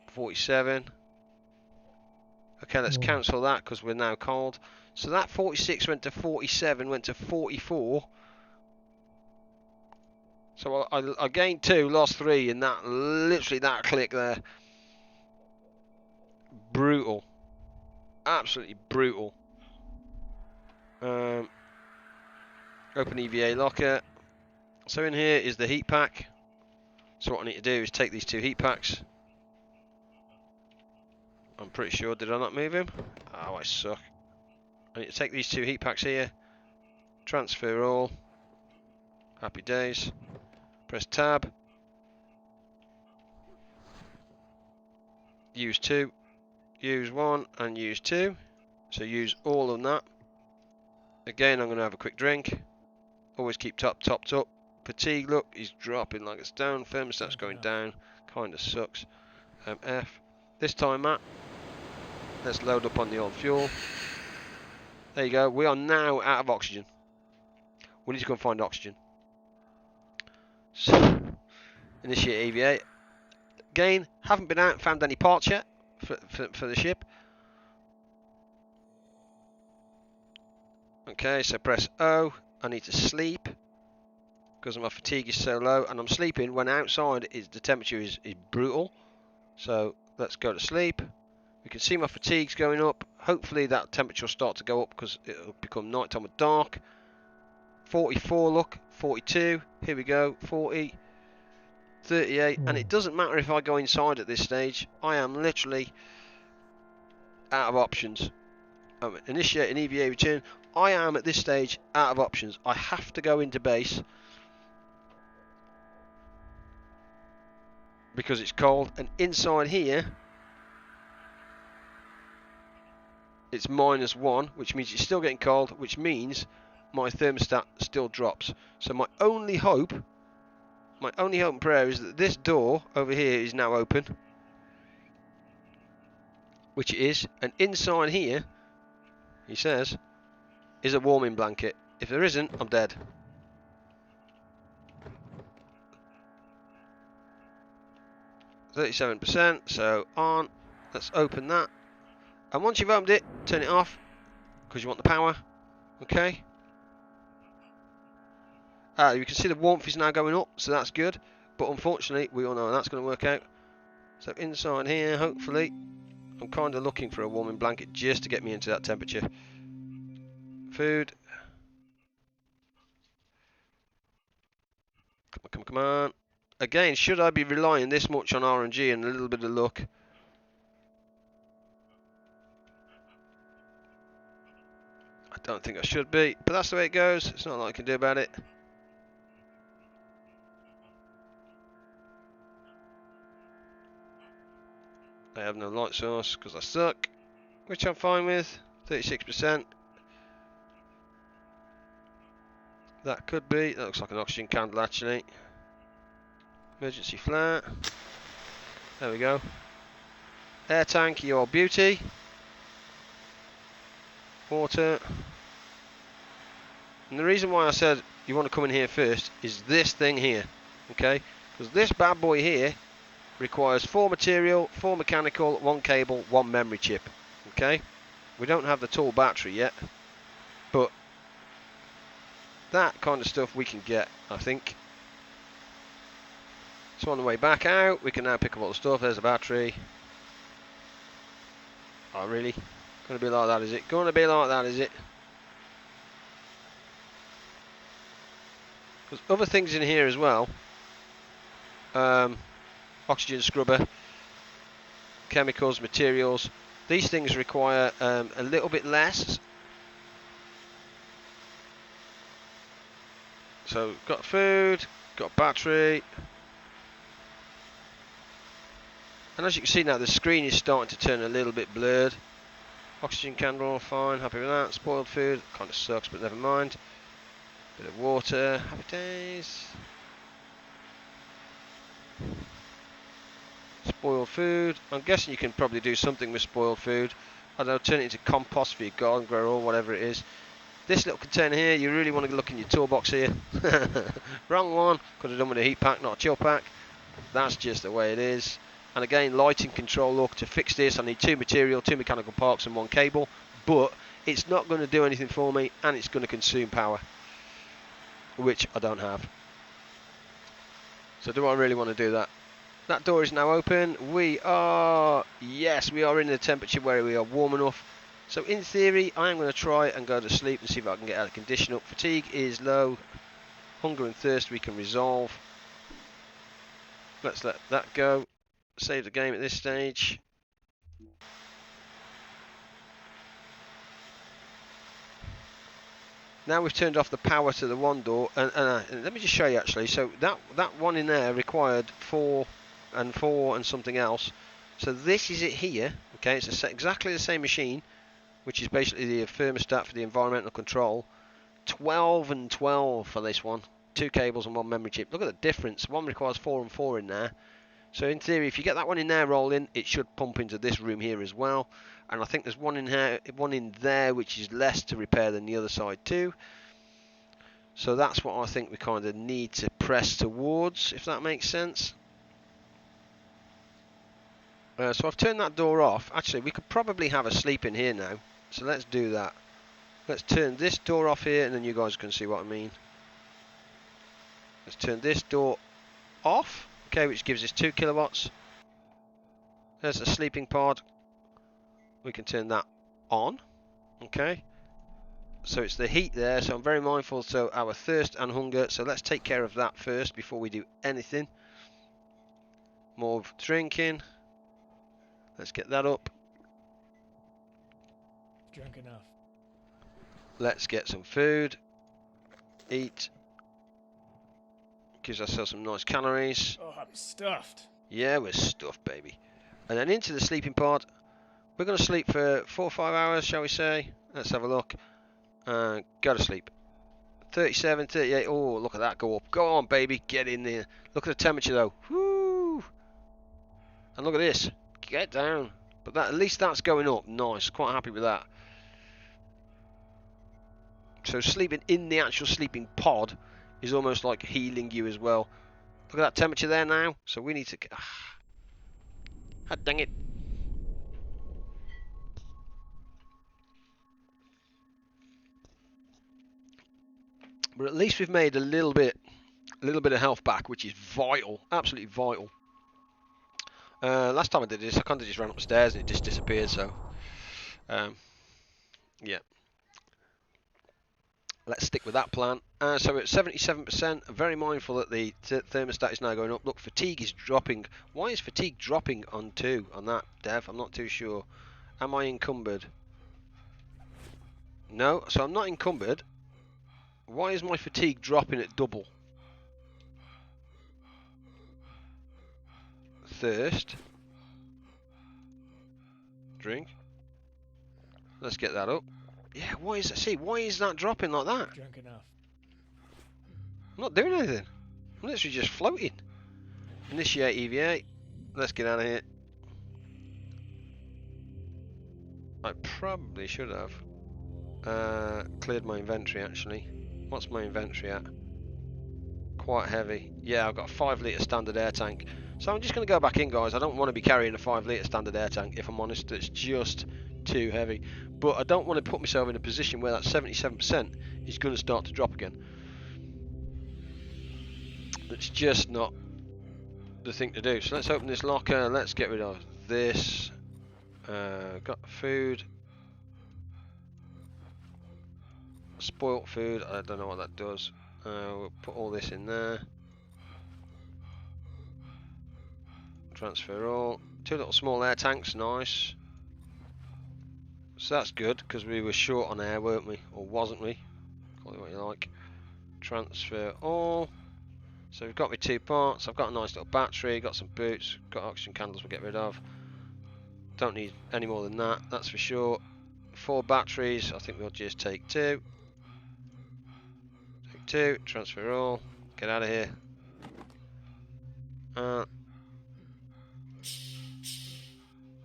47. Okay, let's cancel that because we're now cold. So that 46 went to 47, went to 44. So I gained 2, lost 3 in that, literally that click there. Brutal. Absolutely brutal. Open EVA locker. So in here is the heat pack. So what I need to do is take these 2 heat packs. I'm pretty sure, did I not move him? Oh, I suck. I need to take these 2 heat packs here. Transfer all. Happy days. Press tab. Use 2. Use 1 and use 2. So use all of that. Again, I'm going to have a quick drink. Always keep topped up. Fatigue, look, is dropping like it's down. Thermostat's going down. Kind of sucks. F. This time, Matt. Let's load up on the old fuel. There you go. We are now out of oxygen. We need to go and find oxygen. So, initiate EVA. Again, haven't been out and found any parts yet for the ship. Okay, so press O. I need to sleep because my fatigue is so low, and I'm sleeping when outside the temperature is brutal. So let's go to sleep. We can see my fatigue's going up. Hopefully that temperature will start to go up because it'll become nighttime with dark. 44, look, 42. Here we go, 40, 38, and it doesn't matter if I go inside at this stage. I am literally out of options. Initiate an EVA return. I am at this stage out of options. I have to go into base because it's cold, and inside here it's -1, which means it's still getting cold, which means my thermostat still drops. So my only hope and prayer is that this door over here is now open, which it is, and inside here, he says, is a warming blanket. If there isn't, I'm dead. %, so on. Let's open that. And once you've opened it, turn it off, because you want the power. Okay. You can see the warmth is now going up, so that's good. But unfortunately, we all know how that's going to work out. So inside here, hopefully, I'm kind of looking for a warming blanket just to get me into that temperature. Food. Come on. Again, should I be relying this much on RNG and a little bit of luck? I don't think I should be, but that's the way it goes. It's not a lot I can do about it. I have no light source because I suck, which I'm fine with. 36%. That could be. That looks like an oxygen candle actually. Emergency flare. There we go. Air tank, your beauty. Water. And the reason why I said you want to come in here first is this thing here. Okay? Because this bad boy here requires 4 material, 4 mechanical, 1 cable, 1 memory chip. Okay? We don't have the tall battery yet, but that kind of stuff we can get, I think. So on the way back out, we can now pick up all the stuff. There's a battery. Oh, really? Gonna be like that, is it? Gonna be like that, is it? There's other things in here as well. Oxygen scrubber, chemicals, materials. These things require a little bit less. So got food, got battery. And as you can see now, the screen is starting to turn a little bit blurred. Oxygen candle, fine, happy with that. Spoiled food, kind of sucks, but never mind. Bit of water, happy days. Spoiled food. I'm guessing you can probably do something with spoiled food. I don't know, turn it into compost for your garden grower or whatever it is. This little container here, you really want to look in your toolbox here. Wrong one. Could have done with a heat pack, not a chill pack. That's just the way it is. And again, lighting control. Look, to fix this, I need 2 material, 2 mechanical parts, and 1 cable. But it's not going to do anything for me, and it's going to consume power, which I don't have. So do I really want to do that? That door is now open. We are, yes, we are in the temperature where we are warm enough. So in theory, I am going to try and go to sleep and see if I can get out of condition up. Fatigue is low. Hunger and thirst we can resolve. Let's let that go. Save the game at this stage. Now we've turned off the power to the one door, and let me just show you actually. So that one in there required 4 and something else. So this is it here. Okay, it's exactly the same machine, which is basically the thermostat for the environmental control. 12 and 12 for this one. 2 cables and 1 memory chip. Look at the difference. One requires 4 and 4 in there. So in theory, if you get that one in there rolling, it should pump into this room here as well. And I think there's one in here, one in there, which is less to repair than the other side too. So that's what I think we kind of need to press towards, if that makes sense. So I've turned that door off. Actually, we could probably have a sleep in here now. So let's do that. Let's turn this door off here, and then you guys can see what I mean. Let's turn this door off. Okay, which gives us 2 kilowatts. There's a sleeping pod. We can turn that on. Okay. So it's the heat there, so I'm very mindful. So our thirst and hunger. So let's take care of that first before we do anything. More drinking. Let's get that up. Drunk enough. Let's get some food. Eat. Gives ourselves some nice calories. Oh, I'm stuffed. Yeah, we're stuffed, baby. And then into the sleeping pod. We're going to sleep for 4 or 5 hours, shall we say? Let's have a look. Go to sleep. 37, 38. Oh, look at that go up. Go on, baby. Get in there. Look at the temperature, though. Woo! And look at this. Get down. But that, at least that's going up. Nice. Quite happy with that. So sleeping in the actual sleeping pod is almost like healing you as well. Look at that temperature there now. So we need to... Ah, dang it. But at least we've made a little bit of health back, which is vital, absolutely vital. Last time I did this, I kind of just ran upstairs and it just disappeared. So, yeah, let's stick with that plan. So at 77%, I'm very mindful that the thermostat is now going up. Look, fatigue is dropping. Why is fatigue dropping on 2 on that, Dev? I'm not too sure. Am I encumbered? No, so I'm not encumbered. Why is my fatigue dropping at double? Thirst. Drink. Let's get that up. Yeah, why is that? See, why is that dropping like that? Drunk enough. I'm not doing anything. I'm literally just floating. Initiate EVA. Let's get out of here. I probably should have cleared my inventory actually. What's my inventory at? Quite heavy. Yeah, I've got a 5 litre standard air tank. So I'm just going to go back in, guys. I don't want to be carrying a 5 litre standard air tank, if I'm honest. It's just too heavy. But I don't want to put myself in a position where that 77% is going to start to drop again. It's just not the thing to do. So let's open this locker. Let's get rid of this. Got food. Spoilt food. I don't know what that does. We'll put all this in there. Transfer all. 2 little small air tanks. Nice. So that's good because we were short on air, weren't we? Or wasn't we? Call it what you like. Transfer all. So we've got my 2 parts. I've got a nice little battery. Got some boots. Got oxygen candles. We'll get rid of. Don't need any more than that. That's for sure. 4 batteries. I think we'll just take 2. Take 2. Transfer all. Get out of here.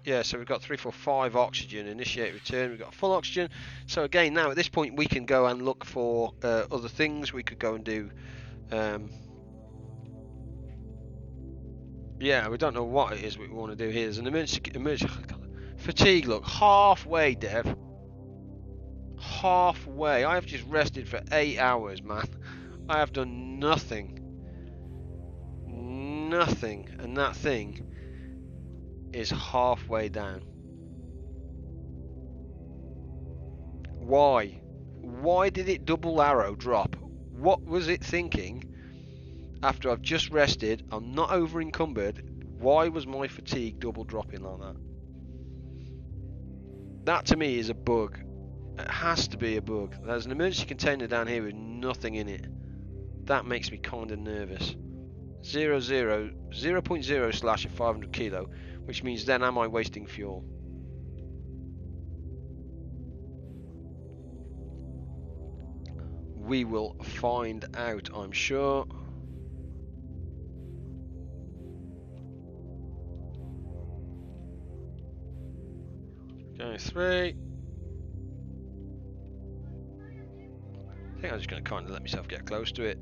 Yeah, so we've got 3, 4, 5 oxygen. Initiate return. We've got full oxygen. So again, now at this point, we can go and look for other things. We could go and do. Yeah, we don't know what it is we want to do here. There's an emergency fatigue. Look, halfway, Dev. Halfway. I have just rested for 8 hours, man. I have done nothing. Nothing, and that thing is halfway down. Why? Why did it double arrow drop? What was it thinking? After I've just rested, I'm not over encumbered. Why was my fatigue double dropping like that? That to me is a bug. It has to be a bug. There's an emergency container down here with nothing in it. That makes me kind of nervous. 0.0 slash at 500 kilo, which means then am I wasting fuel? We will find out, I'm sure. Going 3. I think I'm just going to kind of let myself get close to it.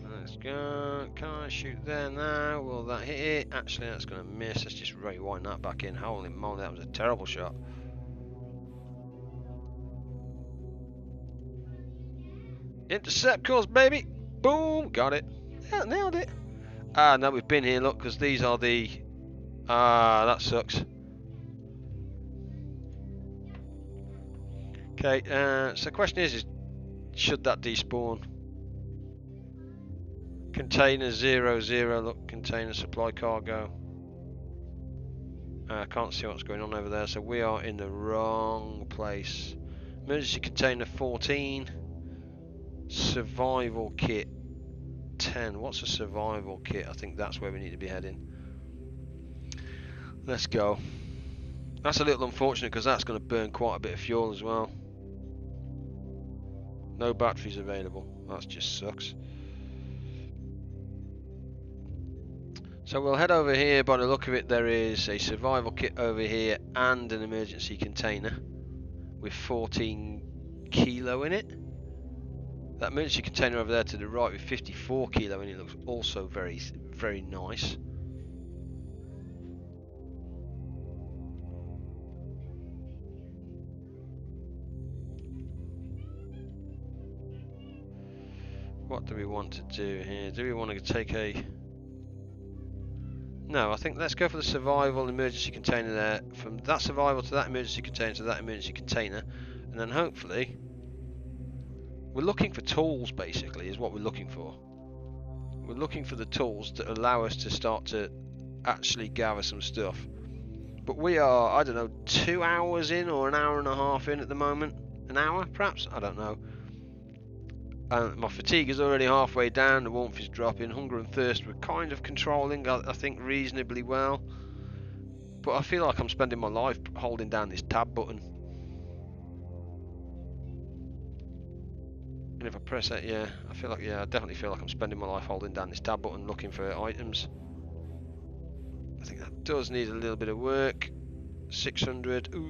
Let's go. Can I shoot there now? Will that hit it? Actually, that's going to miss. Let's just rewind that back in. Holy moly, that was a terrible shot. Intercept course, baby. Boom. Got it. Yeah, nailed it. Ah, no, we've been here, look, because these are the... Ah, that sucks. Okay, so the question is should that despawn? Container 00, look, container supply cargo. I can't see what's going on over there, so we are in the wrong place. Emergency container 14. Survival kit 10. What's a survival kit? I think that's where we need to be heading. Let's go. That's a little unfortunate because that's going to burn quite a bit of fuel as well. No batteries available. That just sucks. So we'll head over here. By the look of it, there is a survival kit over here and an emergency container with 14 kilo in it. That emergency container over there to the right with 54 kilo in it looks also very, very nice. What do we want to do here? Do we want to take a... No, I think let's go for the survival emergency container there. From that survival to that emergency container to that emergency container. And then hopefully... We're looking for tools, basically, is what we're looking for. We're looking for the tools that allow us to start to actually gather some stuff. But we are, I don't know, 2 hours in or an hour and a half in at the moment. An hour, perhaps? I don't know. And my fatigue is already halfway down, the warmth is dropping, hunger and thirst we're kind of controlling, I think, reasonably well. But I feel like I'm spending my life holding down this tab button. And if I press it, yeah, I feel like, yeah, I definitely feel like I'm spending my life holding down this tab button looking for items. I think that does need a little bit of work. 600, ooh.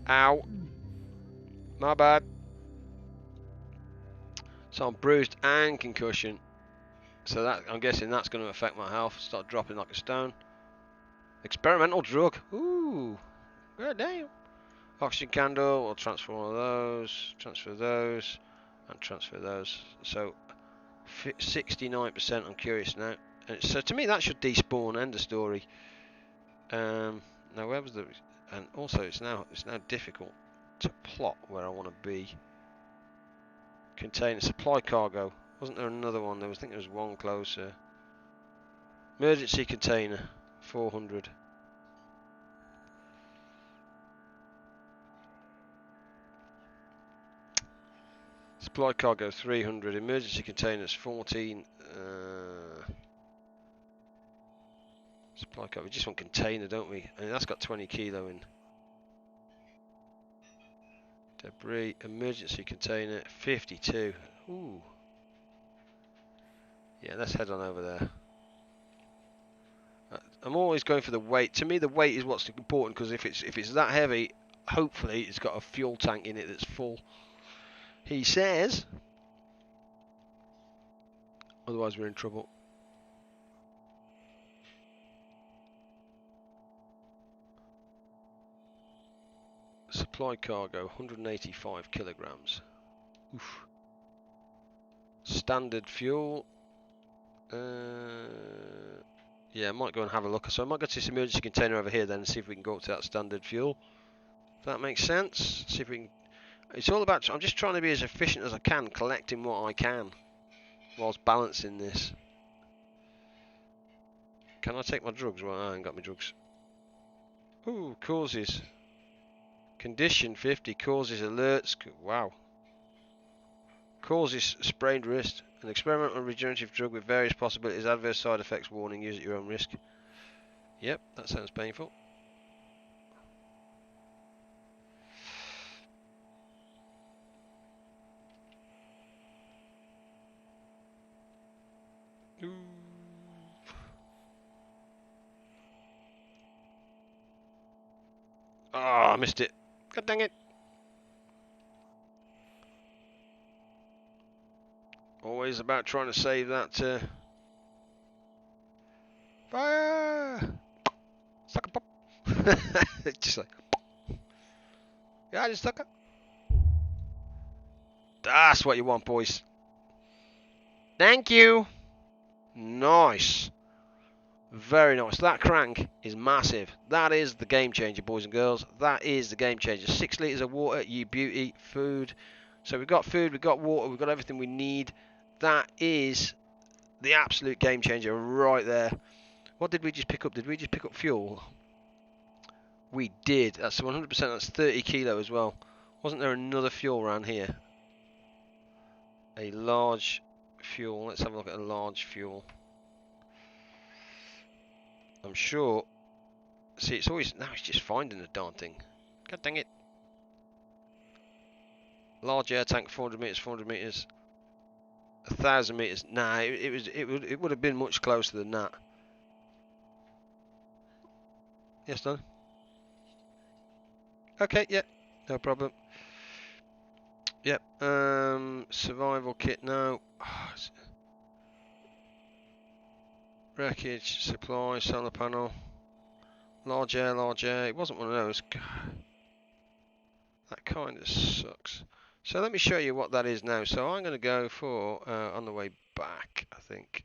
Ow. My bad. So I'm bruised and concussion. So that, I'm guessing that's going to affect my health. Start dropping like a stone. Experimental drug. Ooh. God damn. Oxygen candle, we'll transfer one of those, transfer those, and transfer those. So 69%, I'm curious now. So to me that should despawn, end of story. Now where was the... And also it's now difficult to plot where I want to be. Container, supply cargo. Wasn't there another one? I think there was one closer. Emergency container, 400. Supply cargo 300, emergency containers 14. Supply cargo, we just want container, don't we? And that's got 20 kilo in. Debris, emergency container 52. Ooh. Yeah, let's head on over there. I'm always going for the weight. To me, the weight is what's important, because if it's that heavy, hopefully it's got a fuel tank in it that's full. He says. Otherwise, we're in trouble. Supply cargo, 185 kilograms. Oof. Standard fuel. Yeah, I might go and have a look. So I might go to this emergency container over here then and see if we can go up to that standard fuel. If that makes sense. See if we can. It's all about. I'm just trying to be as efficient as I can, collecting what I can, whilst balancing this. Can I take my drugs? Well, I ain't got my drugs. Ooh, causes. Condition 50, causes alerts. Wow. Causes sprained wrist. An experimental regenerative drug with various possibilities, adverse side effects, warning, use at your own risk. Yep, that sounds painful. Ooh. Oh, I missed it. God dang it. Always about trying to save that. Fire! Sucker pop. It's just like. Yeah, I just sucker. That's what you want, boys. Thank you. Nice. Very nice. That crank is massive. That is the game changer, boys and girls. That is the game changer. 6 litres of water, you beauty, food. So we've got food, we've got water, we've got everything we need. That is the absolute game changer right there. What did we just pick up? Did we just pick up fuel? We did. That's 100%. That's 30 kilo as well. Wasn't there another fuel around here? A large fuel. Let's have a look at a large fuel. I'm sure. See, it's always now. It's just finding the darn thing. God dang it! Large air tank, 400 meters, 400 meters, 1,000 meters. Nah, it would have been much closer than that. Yes, done. Okay, yeah, no problem. Yep. Survival kit now. Wreckage, supply, solar panel. Large air, large air. It wasn't one of those. That kind of sucks. So let me show you what that is now. So I'm going to go for, on the way back, I think.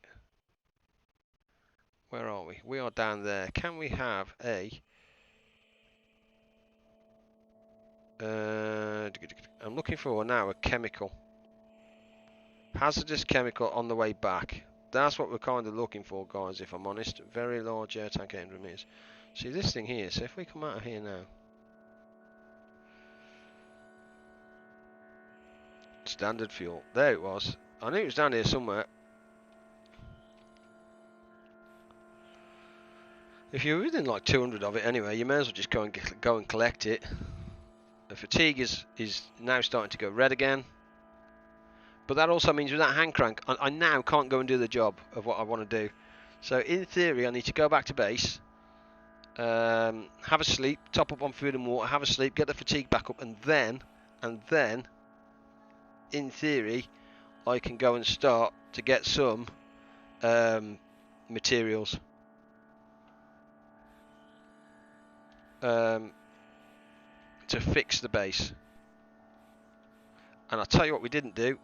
Where are we? We are down there. Can we have a... I'm looking for now a chemical. Hazardous chemical on the way back. That's what we're kind of looking for, guys, if I'm honest. Very large air tank, 800 meters. See this thing here, so if we come out of here now. Standard fuel. There it was. I knew it was down here somewhere. If you're within like 200 of it anyway, you may as well just go and collect it. The fatigue is now starting to go red again. But that also means with that hand crank, I now can't go and do the job of what I want to do. So in theory, I need to go back to base, have a sleep, top up on food and water, have a sleep, get the fatigue back up, and then, in theory, I can go and start to get some materials. to fix the base. And I'll tell you what we didn't do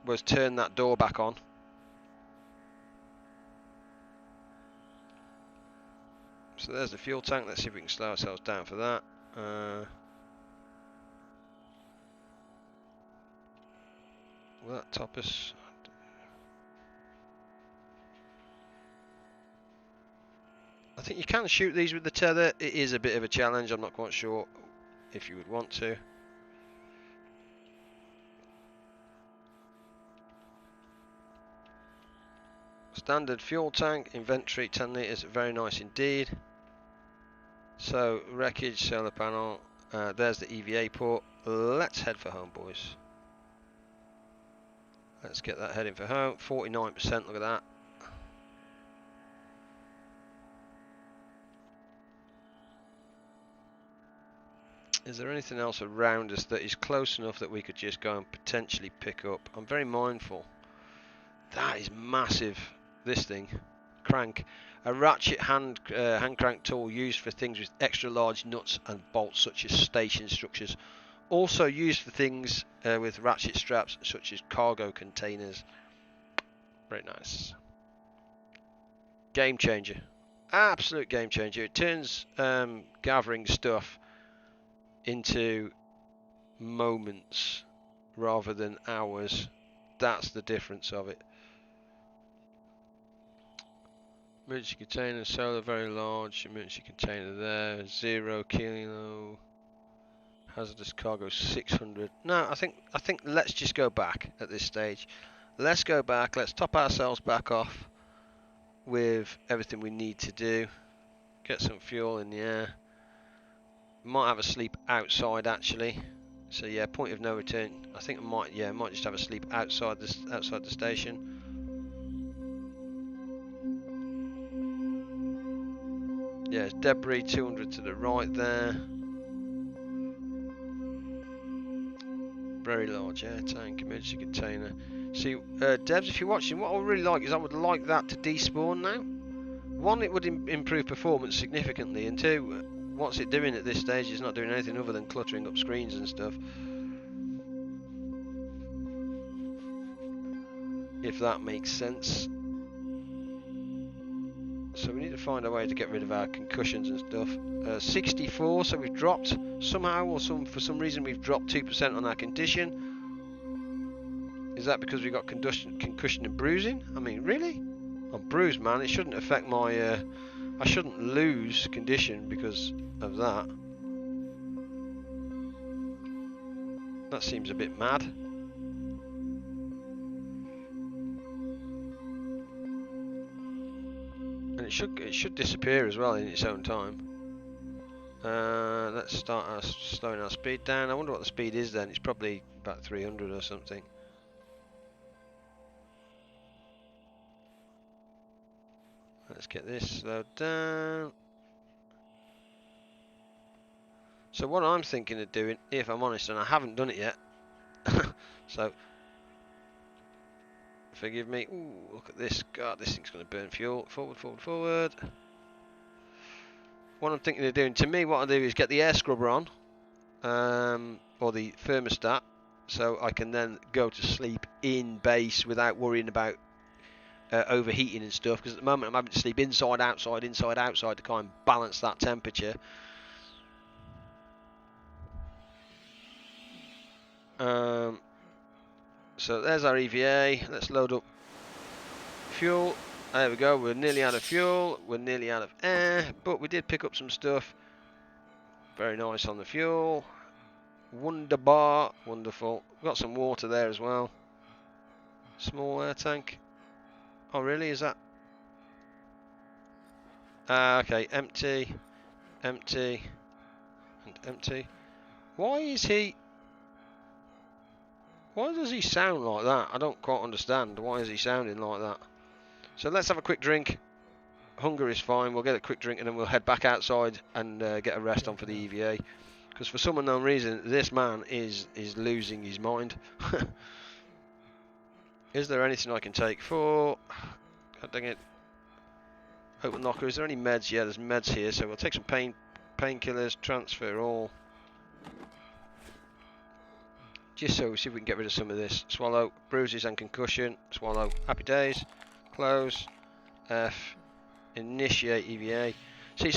was turn that door back on. So there's the fuel tank. Let's see if we can slow ourselves down for that. Will that top us? I think you can shoot these with the tether. It is a bit of a challenge. I'm not quite sure if you would want to. Standard fuel tank, inventory 10 litres, very nice indeed. So wreckage, solar panel, there's the EVA port. Let's head for home, boys. Let's get that heading for home. 49%, look at that. Is there anything else around us that is close enough that we could just go and potentially pick up? I'm very mindful. That is massive, this thing. Crank. A ratchet hand crank tool used for things with extra large nuts and bolts such as station structures. Also used for things with ratchet straps such as cargo containers. Very nice. Game changer. Absolute game changer. It turns gathering stuff into moments rather than hours. That's the difference of it. Emergency container, solar very large, emergency container there, 0 kilo, hazardous cargo 600. No, I think let's just go back at this stage. Let's go back, let's top ourselves back off with everything we need to do. Get some fuel in the air. Might have a sleep outside actually. So yeah, point of no return. I think I might just have a sleep outside the station. Yeah, it's debris 200 to the right there. Very large air tank, emergency container. See, devs, if you're watching, what I would really like is I would like that to despawn now. One, it would improve performance significantly, and two, what's it doing at this stage? It's not doing anything other than cluttering up screens and stuff. If that makes sense. So we need to find a way to get rid of our concussions and stuff. 64, so we've dropped somehow, or for some reason we've dropped 2% on our condition. Is that because we got concussion and bruising? I mean, really? I'm bruised, man. It shouldn't affect my. I shouldn't lose condition because of that. That seems a bit mad. And it should disappear as well in its own time. Let's start slowing our speed down. I wonder what the speed is then. It's probably about 300 or something. Let's get this slowed down. So what I'm thinking of doing, if I'm honest, and I haven't done it yet, so forgive me. Ooh, look at this. God, this thing's going to burn fuel. Forward, forward, forward. What I'm thinking of doing, to me, what I'll do is get the air scrubber on, or the thermostat, so I can then go to sleep in base without worrying about overheating and stuff, because at the moment I'm having to sleep inside, outside to kind of balance that temperature. So there's our EVA. Let's load up fuel. There we go. We're nearly out of fuel. We're nearly out of air, but we did pick up some stuff. Very nice on the fuel. Wunderbar. Wonderful. We've got some water there as well. Small air tank. Oh, really? Is that? Okay. Empty. Empty. And empty. Why is he... Why does he sound like that? I don't quite understand. Why is he sounding like that? So let's have a quick drink. Hunger is fine. We'll get a quick drink and then we'll head back outside and get a rest on for the EVA. Because for some unknown reason, this man is losing his mind. Is there anything I can take for... God dang it. Open locker. Is there any meds? Yeah, there's meds here. So we'll take some painkillers, transfer all. Just so we see if we can get rid of some of this. Swallow, bruises and concussion. Swallow, happy days. Close. F. Initiate EVA. See,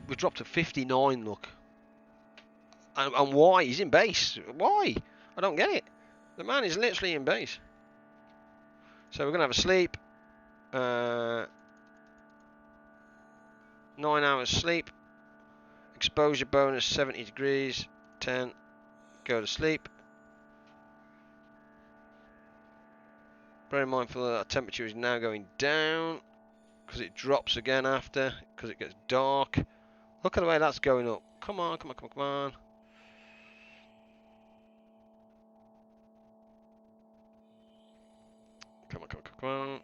we dropped to 59, look. And why? He's in base. Why? I don't get it. The man is literally in base. So we're going to have a sleep. 9 hours sleep. Exposure bonus 70 degrees. 10. Go to sleep. Very mindful that our temperature is now going down. Because it drops again after. Because it gets dark. Look at the way that's going up. Come on, come on, come on, come on. Come on, come on, come on.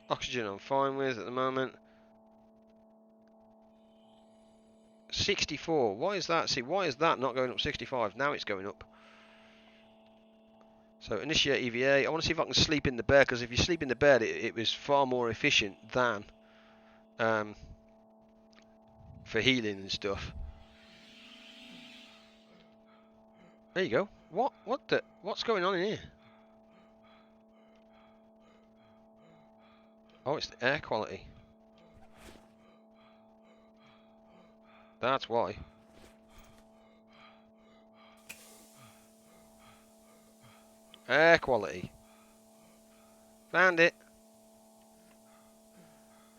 Oxygen I'm fine with at the moment. 64. Why is that? See, why is that not going up 65? Now it's going up. So initiate EVA. I want to see if I can sleep in the bed, because if you sleep in the bed, it was far more efficient than for healing and stuff. There you go. What's going on in here? Oh, it's the air quality. That's why. Air quality. Found it.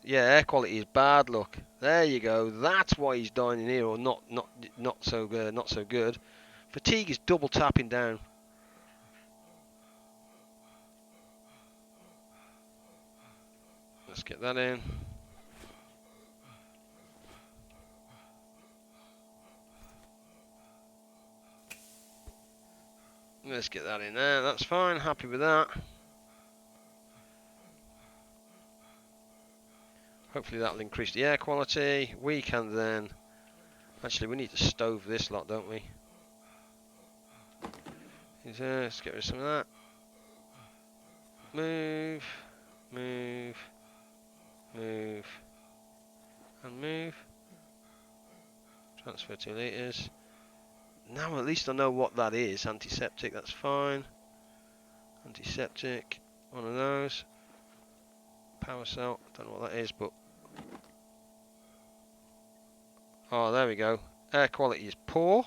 Yeah, air quality is bad. Look, there you go. That's why he's dying in here, or not so good. Not so good. Fatigue is double tapping down. Let's get that in. Let's get that in there. That's fine. Happy with that. Hopefully that'll increase the air quality. We can then... Actually, we need to stove this lot, don't we? Let's get rid of some of that. Move. Move. Move. And move. Transfer 2 litres. Now at least I know what that is. Antiseptic, that's fine. Antiseptic. One of those. Power cell. Don't know what that is, but... Oh, there we go. Air quality is poor.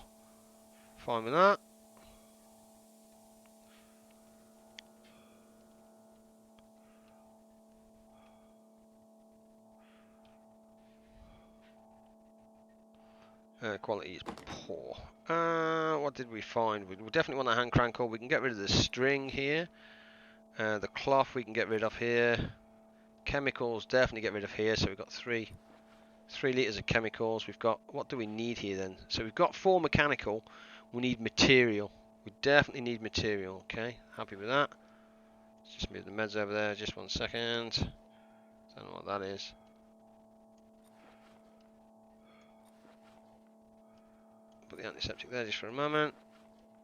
Fine with that. Air quality is poor. What did we find? We definitely want a hand crankle. We can get rid of the string here. The cloth we can get rid of here. Chemicals definitely get rid of here. So we've got 3 litres of chemicals. We've got, what do we need here then? So we've got 4 mechanical. We need material. We definitely need material. Okay, happy with that. Let's just move the meds over there. Just 1 second. Don't know what that is. Put the antiseptic there just for a moment.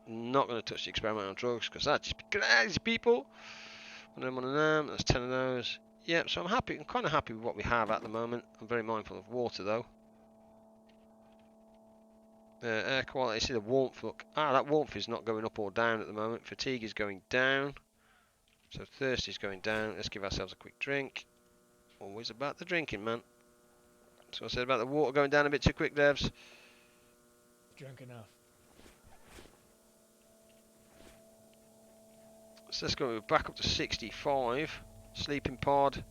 Not going to touch the experimental drugs because that's just crazy, people. One of them. That's 10 of those. Yeah, so I'm happy. I'm kind of happy with what we have at the moment. I'm very mindful of water though. Air quality. See the warmth. Look. That warmth is not going up or down at the moment. Fatigue is going down. So thirst is going down. Let's give ourselves a quick drink. Always about the drinking, man. So I said about the water going down a bit too quick, devs. Drunk enough. So let's go back up to 65. Sleeping pod.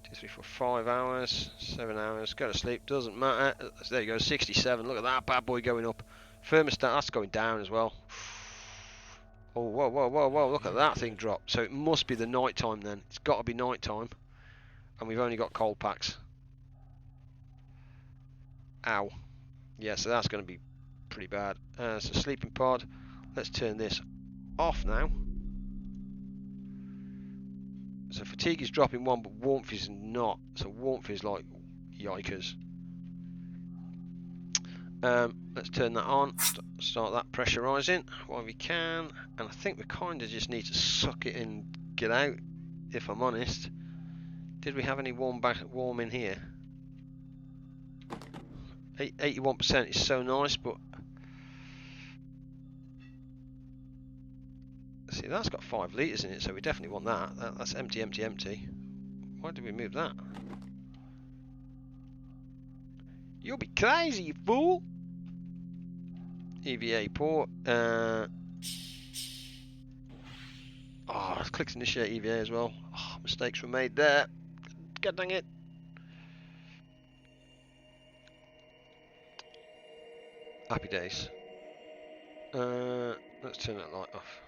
2, 3, 4, 5 hours. 7 hours. Go to sleep. Doesn't matter. There you go. 67. Look at that bad boy going up. Thermostat. That's going down as well. Oh, whoa, whoa, whoa, whoa. Look at that thing drop. So it must be the night time then. It's got to be night time. And we've only got cold packs. Ow. Yeah, so that's going to be pretty bad. So sleeping pod. Let's turn this off now. So fatigue is dropping 1, but warmth is not. So warmth is like yikers. Let's turn that on. Start that pressurising while we can. And I think we kind of just need to suck it in and get out, if I'm honest. Did we have any warm in here? 81% is so nice, but see, that's got 5 litres in it, so we definitely want that. That's empty, empty, empty. Why did we move that? You'll be crazy, you fool! EVA port. Oh, I clicked initiate EVA as well. Oh, mistakes were made there. God dang it. Happy days. Let's turn that light off.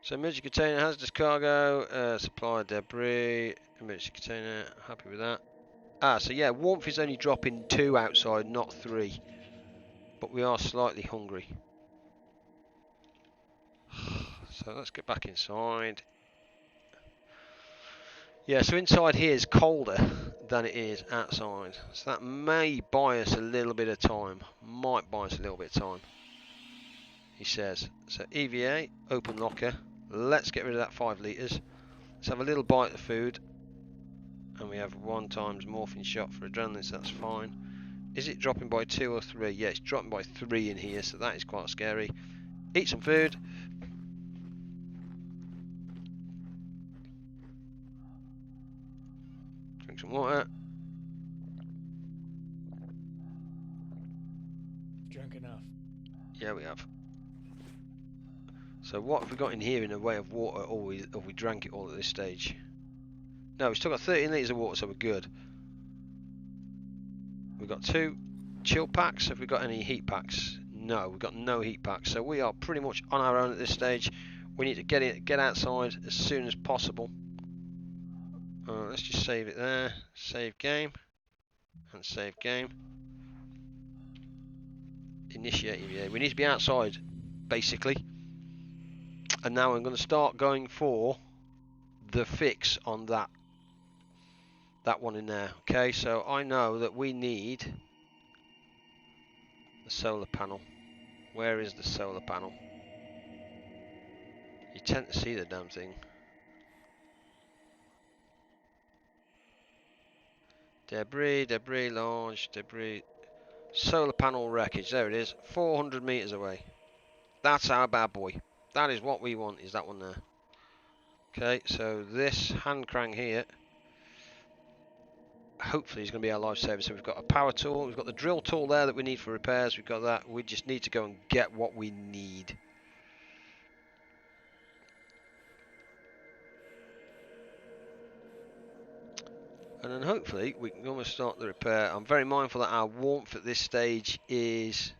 So emergency container, hazardous cargo, supply debris, emergency container, happy with that. Ah, so yeah, warmth is only dropping 2 outside, not 3. But we are slightly hungry. So let's get back inside. Yeah, so inside here is colder than it is outside. So that may buy us a little bit of time. Might buy us a little bit of time, he says. So EVA, open locker. Let's get rid of that 5 litres. Let's have a little bite of food. And we have 1 times morphine shot for adrenaline, so that's fine. Is it dropping by 2 or 3? Yeah, it's dropping by 3 in here, so that is quite scary. Eat some food. Drink some water. Drunk enough. Yeah, we have. So what have we got in here in the way of water, or have we drank it all at this stage? No, we've still got 13 litres of water, so we're good. We've got 2 chill packs. Have we got any heat packs? No, we've got no heat packs. So we are pretty much on our own at this stage. We need to get outside as soon as possible. Let's just save it there. Save game. And save game. Initiate EVA. We need to be outside, basically. And now I'm going to start going for the fix on that one in there. Okay, so I know that we need the solar panel. Where is the solar panel? You tend to see the damn thing. Debris, debris, large debris. Solar panel wreckage. There it is. 400 meters away. That's our bad boy. That is what we want, is that one there. Okay, so this hand crank here hopefully is going to be our lifesaver. So we've got a power tool, we've got the drill tool there that we need for repairs, we've got that. We just need to go and get what we need. And then hopefully we can almost start the repair. I'm very mindful that our warmth at this stage is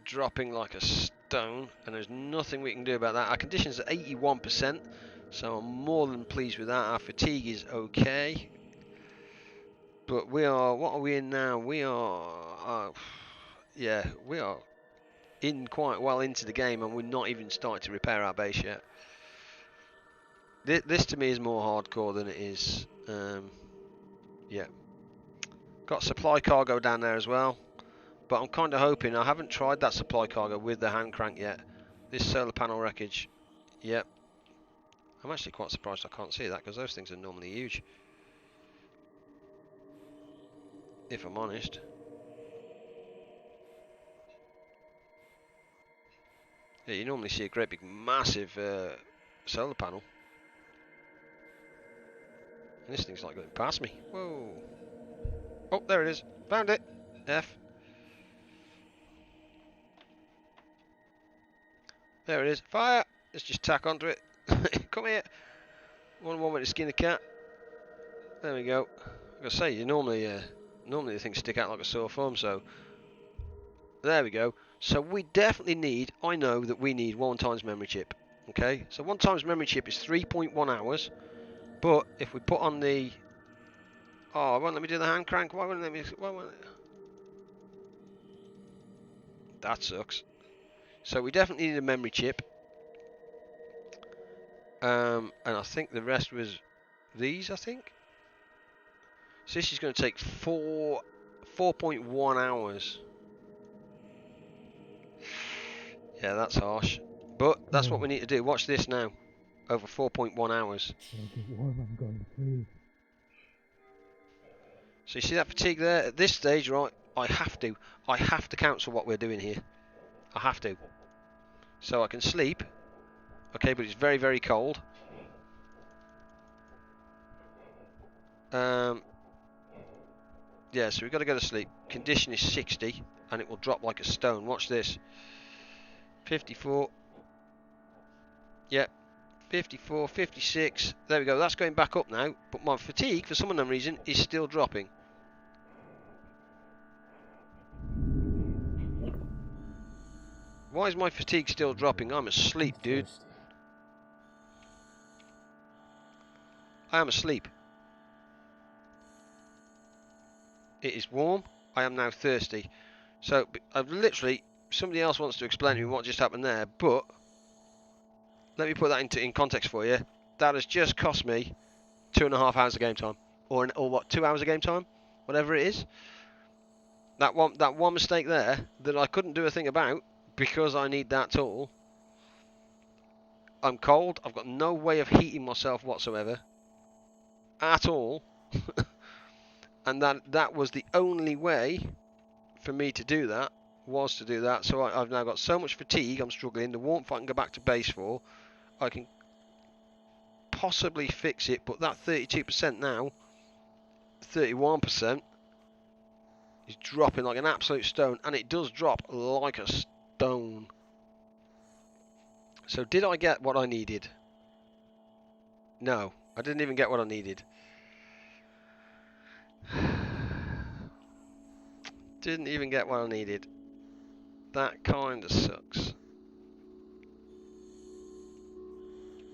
dropping like a stone, and there's nothing we can do about that. Our conditions are 81%, so I'm more than pleased with that. Our fatigue is okay, but we are, what are we in now? We are, yeah, we are in quite well into the game, and we're not even starting to repair our base yet. This to me is more hardcore than it is, yeah. Got supply cargo down there as well. But I'm kind of hoping, I haven't tried that supply cargo with the hand crank yet. This solar panel wreckage, yep. I'm actually quite surprised I can't see that, because those things are normally huge. If I'm honest. Yeah, you normally see a great big massive solar panel. And this thing's like going past me. Whoa. Oh, there it is. Found it. F. There it is. Fire! Let's just tack onto it. Come here. One way to skin a cat. There we go. Like I say, you normally the things stick out like a sore thumb, so there we go. So we definitely need, I know that we need 1 times memory chip. Okay, so 1 times memory chip is 3.1 hours, but if we put on the, oh, it won't let me do the hand crank. Why won't it let me? Why won't it? That sucks. So we definitely need a memory chip. And I think the rest was these, I think. So this is going to take 4.1 hours. Yeah, that's harsh. But that's what we need to do. Watch this now. Over 4.1 hours. Don't get warm, I'm going to freeze. So you see that fatigue there? At this stage, right, I have to cancel what we're doing here. I have to. So I can sleep, okay, but it's very, very cold. Yeah, so we've got to go to sleep. Condition is 60, and it will drop like a stone. Watch this. 54. Yep. 54, 56. There we go. That's going back up now. But my fatigue, for some unknown reason, is still dropping. Why is my fatigue still dropping? I'm asleep, dude. I am asleep. It is warm. I am now thirsty. So I've literally, somebody else wants to explain to me what just happened there, but let me put that in context for you. That has just cost me 2.5 hours of game time, or what, 2 hours of game time, whatever it is. That one mistake there that I couldn't do a thing about because I need that tool. I'm cold. I've got no way of heating myself whatsoever, at all, and that was the only way for me to do that. Was to do that. So I've now got so much fatigue. I'm struggling. The warmth I can go back to base for. I can possibly fix it, but that 32% now, 31%. Is dropping like an absolute stone, and it does drop like a stone. So did I get what I needed? No, I didn't even get what I needed. Didn't even get what I needed. That kind of sucks.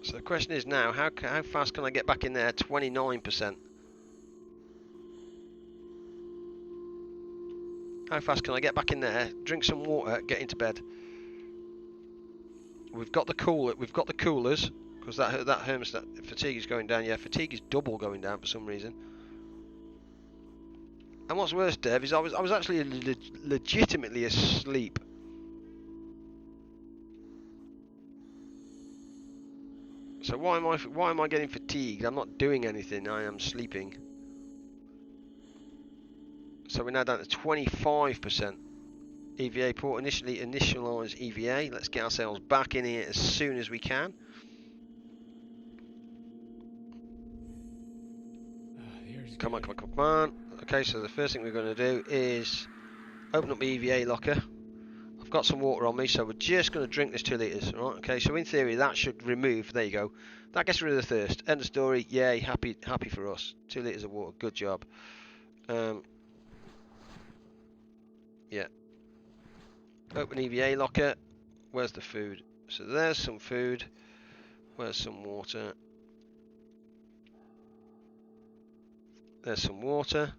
So the question is now, how fast can I get back in there? 29%. How fast can I get back in there? Drink some water, get into bed. We've got the cooler. We've got the coolers because that thermostat fatigue is going down. Yeah, fatigue is double going down for some reason. And what's worse, Dev, is I was actually legitimately asleep. So why am I getting fatigued? I'm not doing anything. I am sleeping. So we're now down to 25%. EVA port, initialize EVA. Let's get ourselves back in here as soon as we can. Come on. Okay, so the first thing we're going to do is open up the EVA locker. I've got some water on me, so we're just going to drink this 2 litres. Right? Okay, so in theory that should remove. There you go. That gets rid of the thirst. End of story. Yay, happy for us. 2 litres of water. Good job. Yeah. Open EVA locker. Where's the food? So there's some food. Where's some water? There's some water.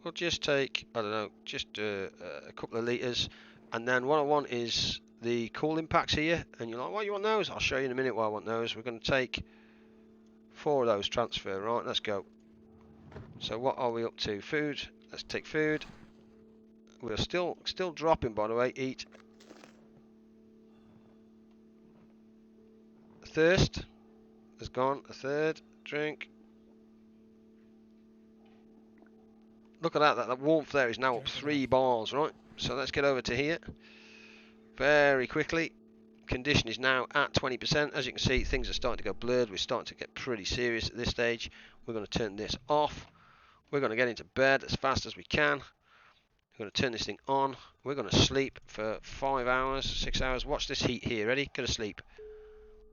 We'll just take, I don't know, just a couple of litres. And then what I want is the cooling packs here. And you're like, why you want those? I'll show you in a minute why I want those. We're going to take 4 of those, transfer. Right, let's go. So what are we up to? Food. Let's take food. We're still dropping, by the way. Eat. Thirst has gone. A third. Drink. Look at that warmth there is now up 3 bars, right? So let's get over to here very quickly. Condition is now at 20%. As you can see, things are starting to go blurred. We're starting to get pretty serious at this stage. We're going to turn this off. We're going to get into bed as fast as we can. We're going to turn this thing on. We're going to sleep for 5 hours, 6 hours. Watch this heat here. Ready? Go to sleep.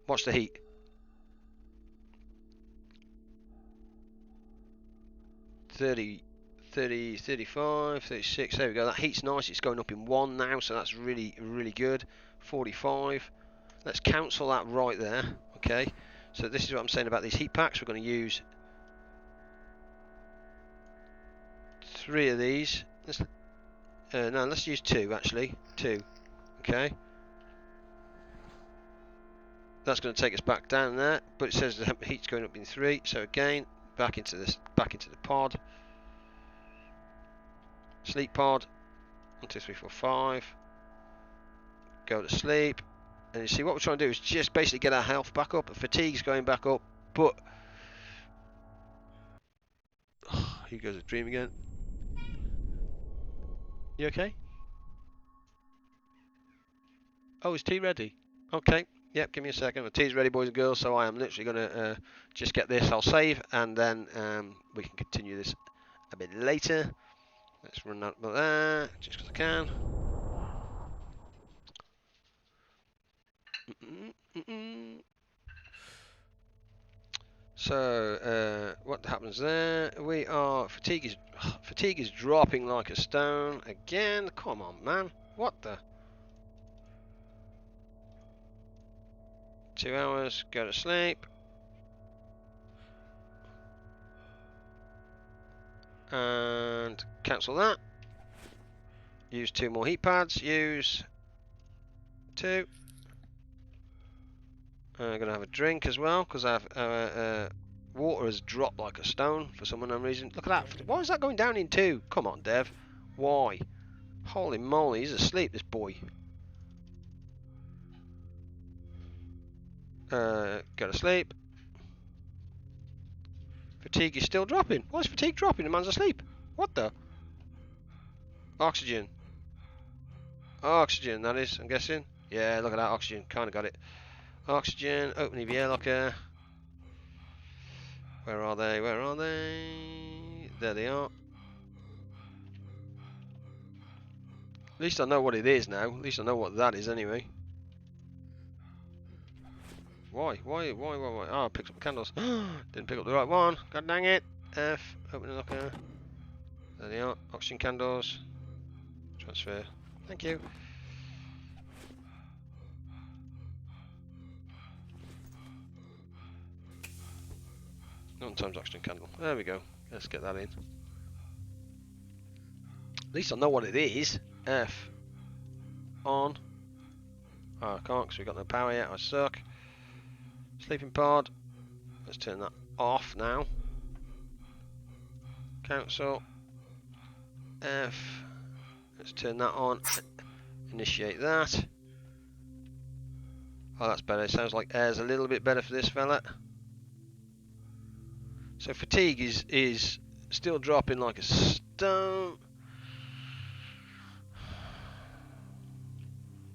Watch the heat. 30, 35, 36, there we go. That heat's nice. It's going up in 1 now, so that's really, really good. 45. Let's cancel that right there. Okay. So this is what I'm saying about these heat packs. We're going to use 3 of these. No, let's use 2 actually. 2. Okay. That's going to take us back down there, but it says the heat's going up in 3. So again, back into the pod. Sleep pod. 1, 2, 3, 4, 5. Go to sleep. And you see what we're trying to do is just basically get our health back up. Fatigue's going back up, but here goes a dream again. You okay? Oh, is tea ready? Okay. Yep, give me a second. The tea's ready, boys and girls, so I am literally going to just get this. I'll save, and then we can continue this a bit later. Let's run that there, just because I can. So, what happens there? Fatigue is dropping like a stone again. Come on, man. What the? 2 hours, go to sleep. And cancel that. Use 2 more heat pads. Use 2. I'm gonna have a drink as well because water has dropped like a stone for some unknown reason. Look at that. Why is that going down in 2? Come on, Dev. Why? Holy moly, he's asleep, this boy. Go to sleep. Fatigue is still dropping. Why is fatigue dropping? The man's asleep. What the? Oxygen. Oxygen, that is, I'm guessing. Yeah, look at that, oxygen. Kind of got it. Oxygen, open the air locker. Where are they? Where are they? There they are. At least I know what it is now. At least I know what that is anyway. Why? Oh, I picked up the candles. Didn't pick up the right one. God dang it. F, open the locker. There they are. Oxygen candles. Transfer. Thank you. One times oxygen candle. There we go. Let's get that in. At least I know what it is. F. On. Oh, I can't because we've got no power yet. I suck. Sleeping pod. Let's turn that off now. Cancel. F. Let's turn that on. Initiate that. Oh, that's better. It sounds like air's a little bit better for this fella. So fatigue is still dropping like a stone.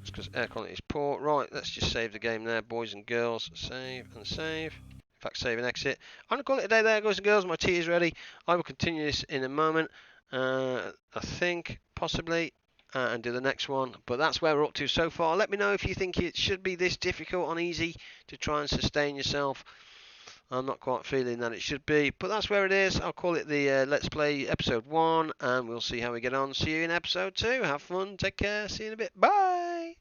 It's because air quality is poor. Right, let's just save the game there, boys and girls. Save and save. In fact, save and exit. I'm going to call it a day there, boys and girls. My tea is ready. I will continue this in a moment. I think, possibly. And do the next one. But that's where we're up to so far. Let me know if you think it should be this difficult and easy to try and sustain yourself. I'm not quite feeling that it should be, but that's where it is. I'll call it the Let's Play episode 1, and we'll see how we get on. See you in episode 2. Have fun. Take care. See you in a bit. Bye.